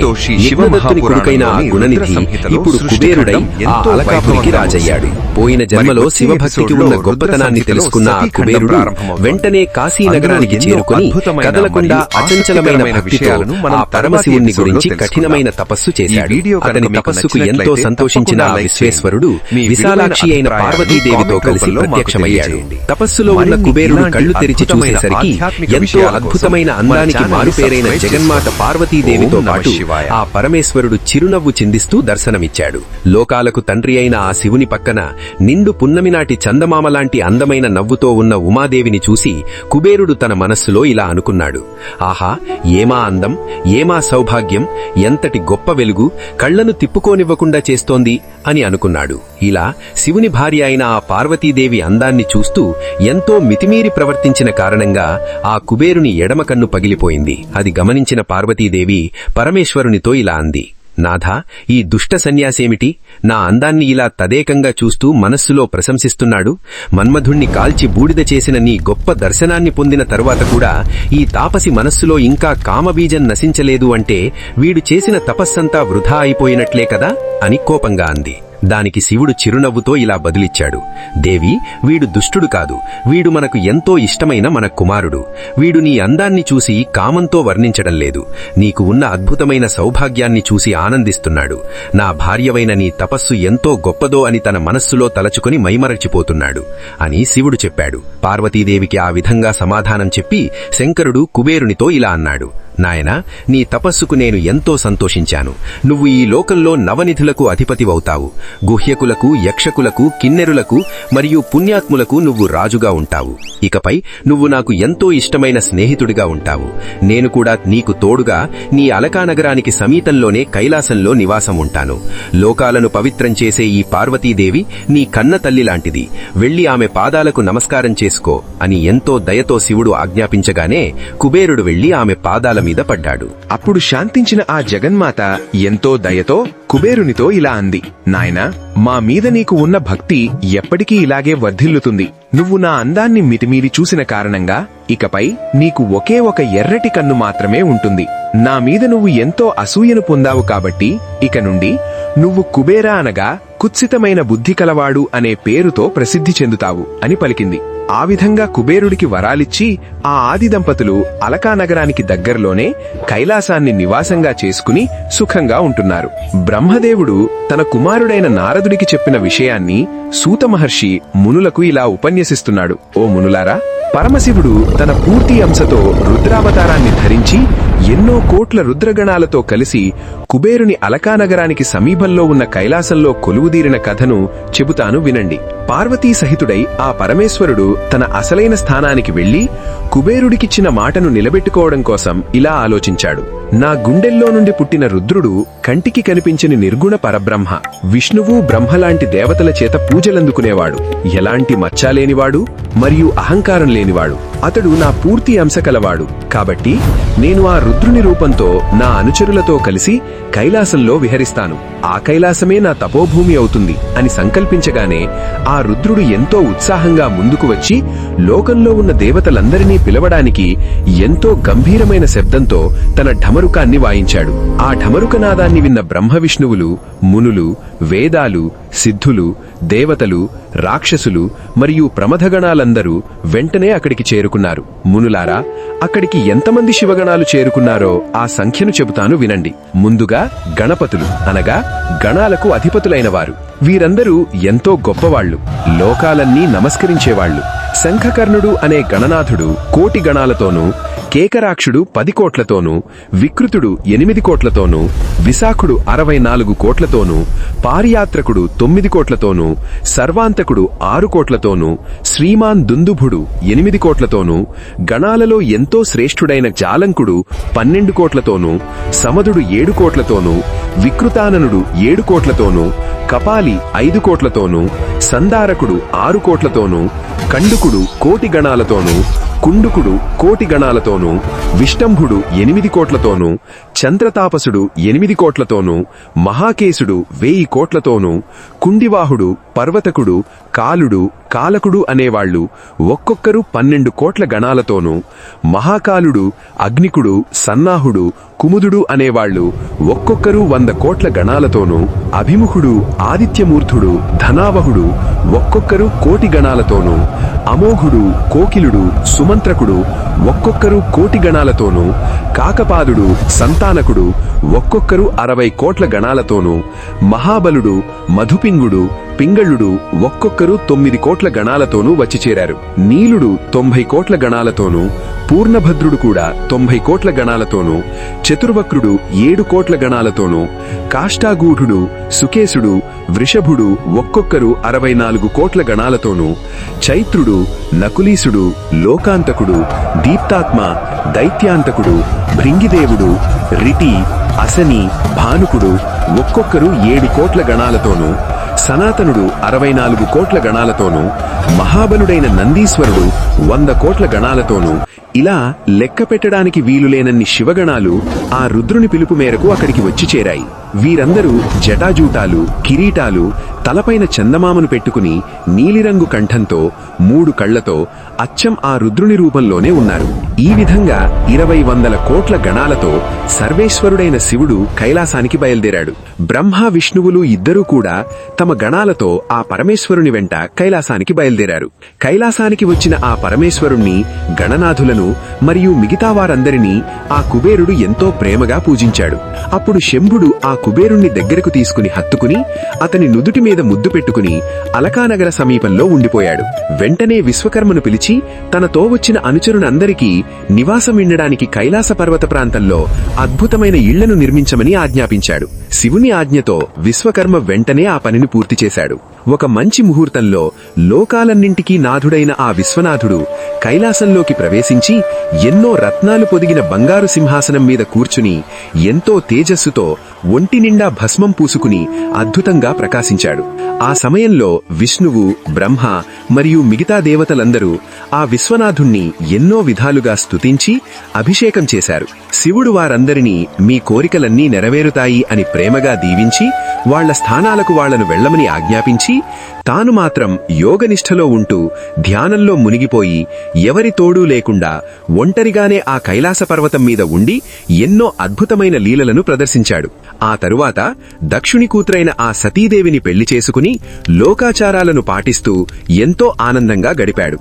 యజ్ఞదత్తుని కొడుకైన ఆ గుణనిధి ఇప్పుడు కుబేరుడై ఆ అలకాపురికి రాజయ్యాడు. పోయిన జన్మలో శివభక్తికి ఉన్న గొప్పతనాన్ని తెలుసుకున్న ఆ కుబేరుడు వెంటనే కాశీనగరానికి చేరుకుని కదలకుండా అచంచలమైన భక్తితో ఆ పరమశివుణ్ణి గురించి కఠినమైన తపస్సు చేశాడు. అతని తపస్సుకు ఎంతో సంతోషించిన ఆ విశ్వేశ్వరుడు విశాలాక్షి అయిన పార్వతీదేవితో కలిసి ప్రత్యక్షమయ్యాడు. తపస్సులో ఉన్న కుబేరుడు కళ్ళు తెరిచి చూసేసరికి ఎంతో అద్భుతమైన అందానికి మారుపేరైన జగన్మాత పార్వతీదేవితో పాటు ఆ పరమేశ్వరుడు చిరునవ్వు చిందిస్తూ దర్శనమిచ్చాడు. లోకాలకు తండ్రి అయిన ఆ శివుని పక్కన నిండు పున్నమినాటి చందమామలాంటి అందమైన నవ్వుతో ఉన్న ఉమాదేవిని చూసి కుబేరుడు తన మనస్సులో ఇలా అనుకున్నాడు. ఆహా, ఏమా అందం, ఏమా సౌభాగ్యం, ఎంతటి గొప్ప వెలుగు కళ్లను తిప్పుకోనివ్వకుండా చేస్తోంది అని అనుకున్నాడు. ఇలా శివుని భార్య అయిన ఆ పార్వతీదేవి అందాన్ని చూస్తూ ఎంతో మితిమీరి ప్రవర్తించిన కారణంగా ఆ కుబేరుని ఎడమ కన్ను పగిలిపోయింది. అది గమనించిన పార్వతీదేవి పరమేశ్వరునితో ఇలా అంది. నాథా, ఈ దుష్ట సన్యాసేమిటి నా అందాన్ని ఇలా తదేకంగా చూస్తూ మనస్సులో ప్రశంసిస్తున్నాడు? మన్మధుణ్ణి కాల్చి బూడిద చేసిన నీ గొప్ప దర్శనాన్ని పొందిన తరువాత కూడా ఈ తాపసి మనస్సులో ఇంకా కామబీజం నశించలేదు అంటే వీడు చేసిన తపస్సంతా వృధా అయిపోయినట్లే కదా అని కోపంగా అంది. దానికి శివుడు చిరునవ్వుతో ఇలా బదులిచ్చాడు. దేవి, వీడు దుష్టుడు కాదు, వీడు మనకు ఎంతో ఇష్టమైన మన కుమారుడు. వీడు నీ అందాన్ని చూసి కామంతో వర్ణించడం లేదు, నీకు ఉన్న అద్భుతమైన సౌభాగ్యాన్ని చూసి ఆనందిస్తున్నాడు. నా భార్యవైన నీ తపస్సు ఎంతో గొప్పదో అని తన మనస్సులో తలచుకుని మైమరచిపోతున్నాడు అని శివుడు చెప్పాడు. పార్వతీదేవికి ఆ విధంగా సమాధానం చెప్పి శంకరుడు కుబేరునితో ఇలా అన్నాడు. నాయనా, నీ తపస్సుకు నేను ఎంతో సంతోషించాను. నువ్వు ఈ లోకంలో నవనిధులకు అధిపతివవుతావు. గుహ్యకులకు, యక్షకులకు, కిన్నెరులకు మరియు పుణ్యాత్ములకు నువ్వు రాజుగా ఉంటావు. ఇకపై నువ్వు నాకు ఎంతో ఇష్టమైన స్నేహితుడిగా ఉంటావు. నేను కూడా నీకు తోడుగా నీ అలకానగరానికి సమీపంలోనే కైలాసంలో నివాసం ఉంటాను. లోకాలను పవిత్రం చేసే ఈ పార్వతీదేవి నీ కన్న తల్లి లాంటిది. వెళ్లి ఆమె పాదాలకు నమస్కారం చేసుకో అని ఎంతో దయతో శివుడు ఆజ్ఞాపించగానే కుబేరుడు వెళ్లి ఆమె పాదాల మీద పడ్డాడు. అప్పుడు శాంతించిన ఆ జగన్మాత ఎంతో దయతో కుబేరునితో ఇలా అంది. నాయనా, మా మీద నీకు ఉన్న భక్తి ఎప్పటికీ ఇలాగే వర్ధిల్లుతుంది. నువ్వు నా అందాన్ని మితిమీరి చూసిన కారణంగా ఇకపై నీకు ఒకే ఒక ఎర్రటి కన్ను మాత్రమే ఉంటుంది. నా మీద నువ్వు ఎంతో అసూయను పొందావు కాబట్టి ఇక నుండి నువ్వు కుబేరా అనగా కుత్సితమైన బుద్ధి కలవాడు అనే పేరుతో ప్రసిద్ధి చెందుతావు అని పలికింది. ఆ విధంగా కుబేరుడికి వరాలిచ్చి ఆ ఆది దంపతులు అలకానగరానికి దగ్గరలోనే కైలాసాన్ని నివాసంగా చేసుకుని సుఖంగా ఉంటున్నారు. బ్రహ్మదేవుడు తన కుమారుడైన నారదుడికి చెప్పిన విషయాన్ని సూత మహర్షి మునులకు ఇలా ఉపన్యసిస్తున్నాడు. ఓ మునులారా, పరమశివుడు తన పూర్తి అంశతో రుద్రావతారాన్ని ధరించి ఎన్నో కోట్ల రుద్రగణాలతో కలిసి కుబేరుని అలకానగరానికి సమీపంలో ఉన్న కైలాసంలో కొలువుదీరిన కథను చెబుతాను వినండి. పార్వతీ సహితుడై ఆ పరమేశ్వరుడు తన అసలైన స్థానానికి వెళ్లి కుబేరుడికిచ్చిన మాటను నిలబెట్టుకోవడం కోసం ఇలా ఆలోచించాడు. నా గుండెల్లో నుండి పుట్టిన రుద్రుడు కంటికి కనిపించని నిర్గుణ పరబ్రహ్మ. విష్ణువు, బ్రహ్మలాంటి దేవతల చేత పూజలందుకునేవాడు. ఎలాంటి మచ్చాలేనివాడు మరియు అహంకారం లేనివాడు. అతడు నా పూర్తి అంశ కలవాడు. కాబట్టి నేను ఆ రుద్రుని రూపంతో నా అనుచరులతో కలిసి కైలాసంలో విహరిస్తాను. ఆ కైలాసమే నా తపోభూమి అవుతుంది అని సంకల్పించగానే ఆ రుద్రుడు ఎంతో ఉత్సాహంగా ముందుకు వచ్చి లోకంలో ఉన్న దేవతలందరినీ పిలవడానికి ఎంతో గంభీరమైన శబ్దంతో తన ఢమరుకాన్ని వాయించాడు. ఆ ఢమరుకనాదాన్ని విన్న బ్రహ్మవిష్ణువులు, మునులు, వేదాలు, సిద్ధులు, దేవతలు, రాక్షసులు మరియు ప్రమథగణాలందరూ వెంటనే అక్కడికి చేరుకున్నారు. మునులారా, అక్కడికి ఎంతమంది శివగణాలు చేరుకున్నారో ఆ సంఖ్యను చెబుతాను వినండి. ముందుగా గణపతులు అనగా గణాలకు అధిపతులైనవారు. వీరందరూ ఎంతో గొప్పవాళ్లు, లోకాలన్నీ నమస్కరించేవాళ్లు. శంఖకర్ణుడు అనే గణనాథుడు 1,000,000 గణాలతోనూ, కేకరాక్షుడు 10 కోట్లతోనూ, వికృతుడు 8 కోట్లతోనూ, విశాఖుడు 64 కోట్లతోనూ, పారియాత్రకుడు 9 కోట్లతోనూ, సర్వాంతకుడు 6 కోట్లతోనూ, శ్రీమాన్ దుందుభుడు 8 కోట్లతోనూ, గణాలలో ఎంతో శ్రేష్ఠుడైన జాలంకుడు 12 కోట్లతోనూ, సమదుడు 7 కోట్లతోనూ, వికృతాననుడు 7 కోట్లతోనూ, కపాలి 5 కోట్లతోనూ, సందారకుడు 6 కోట్లతోనూ, కండుకుడు 1,000,000 గణాలతోనూ, కుండుకుడు కోటి గణాలతోనూ, విష్టంభుడు 8 కోట్లతోనూ, చంద్రతాపసుడు 8 కోట్లతోనూ, మహాకేశుడు 1000 కోట్లతోనూ, కుండివాహుడు, పర్వతకుడు, కాలుడు, కాలకుడు అనేవాళ్లు ఒక్కొక్కరు 12 కోట్ల గణాలతోనూ, మహాకాలుడు, అగ్నికుడు, సన్నాహుడు, కుముదుడు అనేవాళ్లు ఒక్కొక్కరు 100 కోట్ల గణాలతోనూ, అభిముఖుడు, ఆదిత్యమూర్ధుడు, ధనావహుడు ఒక్కొక్కరు 1 కోటి గణాలతోనూ, అమోఘుడు, కోకిలుడు, సుమంత్రకుడు ఒక్కొక్కరు 1 కోటి గణాలతోనూ, కాకపాదుడు, సంతానకుడు ఒక్కొక్కరు 60 కోట్ల గణాలతోనూ, మహాబలుడు, మధుపింగుడు, పింగళుడు ఒక్కొక్కరు 9 కోట్ల గణాలతోనూ వచ్చి చేరారు. నీలుడు 90 కోట్ల గణాలతోనూ, పూర్ణభద్రుడు కూడా 90 కోట్ల గణాలతోనూ, చతుర్వక్రుడు 7 కోట్ల గణాలతోనూ, కాష్టాగూఢుడు, సుకేశుడు, వృషభుడు ఒక్కొక్కరు 64 కోట్ల గణాలతోనూ, చైత్రుడు, నకులీసుడు, లోకాంతకుడు, దీప్తాత్మ, దైత్యాంతకుడు, భృంగిదేవుడు, రిటి, అసని, భానుకుడు ఒక్కొక్కరు 7 కోట్ల గణాలతోనూ, సనాతనుడు 64 కోట్ల గణాలతోనూ, మహాబలుడైన నందీశ్వరుడు 100 కోట్ల గణాలతోనూ, ఇలా లెక్క పెట్టడానికి వీలులేనన్ని శివగణాలు ఆ రుద్రుని పిలుపు మేరకు అక్కడికి వచ్చి చేరాయి. వీరందరూ జటాజూటాలు, కిరీటాలు, తలపైన చందమామను పెట్టుకుని నీలిరంగు కంఠంతో 3 కళ్లతో అచ్చం ఆ రుద్రుని రూపంలోనే ఉన్నారు. ఈ విధంగా 20 కోట్ల గణాలతో సర్వేశ్వరుడైన శివుడు కైలాసానికి బయలుదేరాడు. బ్రహ్మ, విష్ణువులు ఇద్దరూ కూడా తమ గణాలతో ఆ పరమేశ్వరుని వెంట కైలాసానికి బయలుదేరారు. కైలాసానికి వచ్చిన ఆ పరమేశ్వరుణ్ణి, గణనాథులను మరియు మిగతా వారందరినీ ఆ కుబేరుడు ఎంతో ప్రేమగా పూజించాడు. అప్పుడు శంభుడు ఆ కుబేరుణ్ణి దగ్గరకు తీసుకుని హత్తుకుని అతని నుదుటి మీద ముద్దు పెట్టుకుని అలకానగర సమీపంలో ఉండిపోయాడు. వెంటనే విశ్వకర్మను పిలిచి తనతో వచ్చిన అనుచరునందరికీ నివాసం ఉండడానికి కైలాస పర్వత ప్రాంతంలో అద్భుతమైన ఇళ్లను నిర్మించమని ఆజ్ఞాపించాడు. శివుని ఆజ్ఞతో విశ్వకర్మ వెంటనే ఆ పనిని పూర్తి చేశాడు. ఒక మంచి ముహూర్తంలో లోకాలన్నింటికీ నాథుడైన ఆ విశ్వనాథుడు కైలాసంలోకి ప్రవేశించి ఎన్నో రత్నాలు పొదిగిన బంగారు సింహాసనం మీద కూర్చుని ఎంతో తేజస్సుతో ఒంటి నిండా భస్మం పూసుకుని అద్భుతంగా ప్రకాశించాడు. ఆ సమయంలో విష్ణువు, బ్రహ్మ మరియు మిగతా దేవతలందరూ ఆ విశ్వనాథుణ్ణి ఎన్నో విధాలుగా స్తుతించి అభిషేకం చేశారు. శివుడు వారందరినీ మీ కోరికలన్నీ నెరవేరుతాయి అని ప్రేమగా దీవించి వాళ్ల స్థానాలకు వాళ్లను వెళ్లమని ఆజ్ఞాపించి తాను మాత్రం యోగనిష్టలో ఉంటూ ధ్యానంలో మునిగిపోయి ఎవరి తోడూ లేకుండా ఒంటరిగానే ఆ కైలాస పర్వతం మీద ఉండి ఎన్నో అద్భుతమైన లీలలను ప్రదర్శించాడు. ఆ తరువాత దక్షుని కూతురైన ఆ సతీదేవిని పెళ్లి చేసుకుని లోకాచారాలను పాటిస్తూ ఎంతో ఆనందంగా గడిపాడు.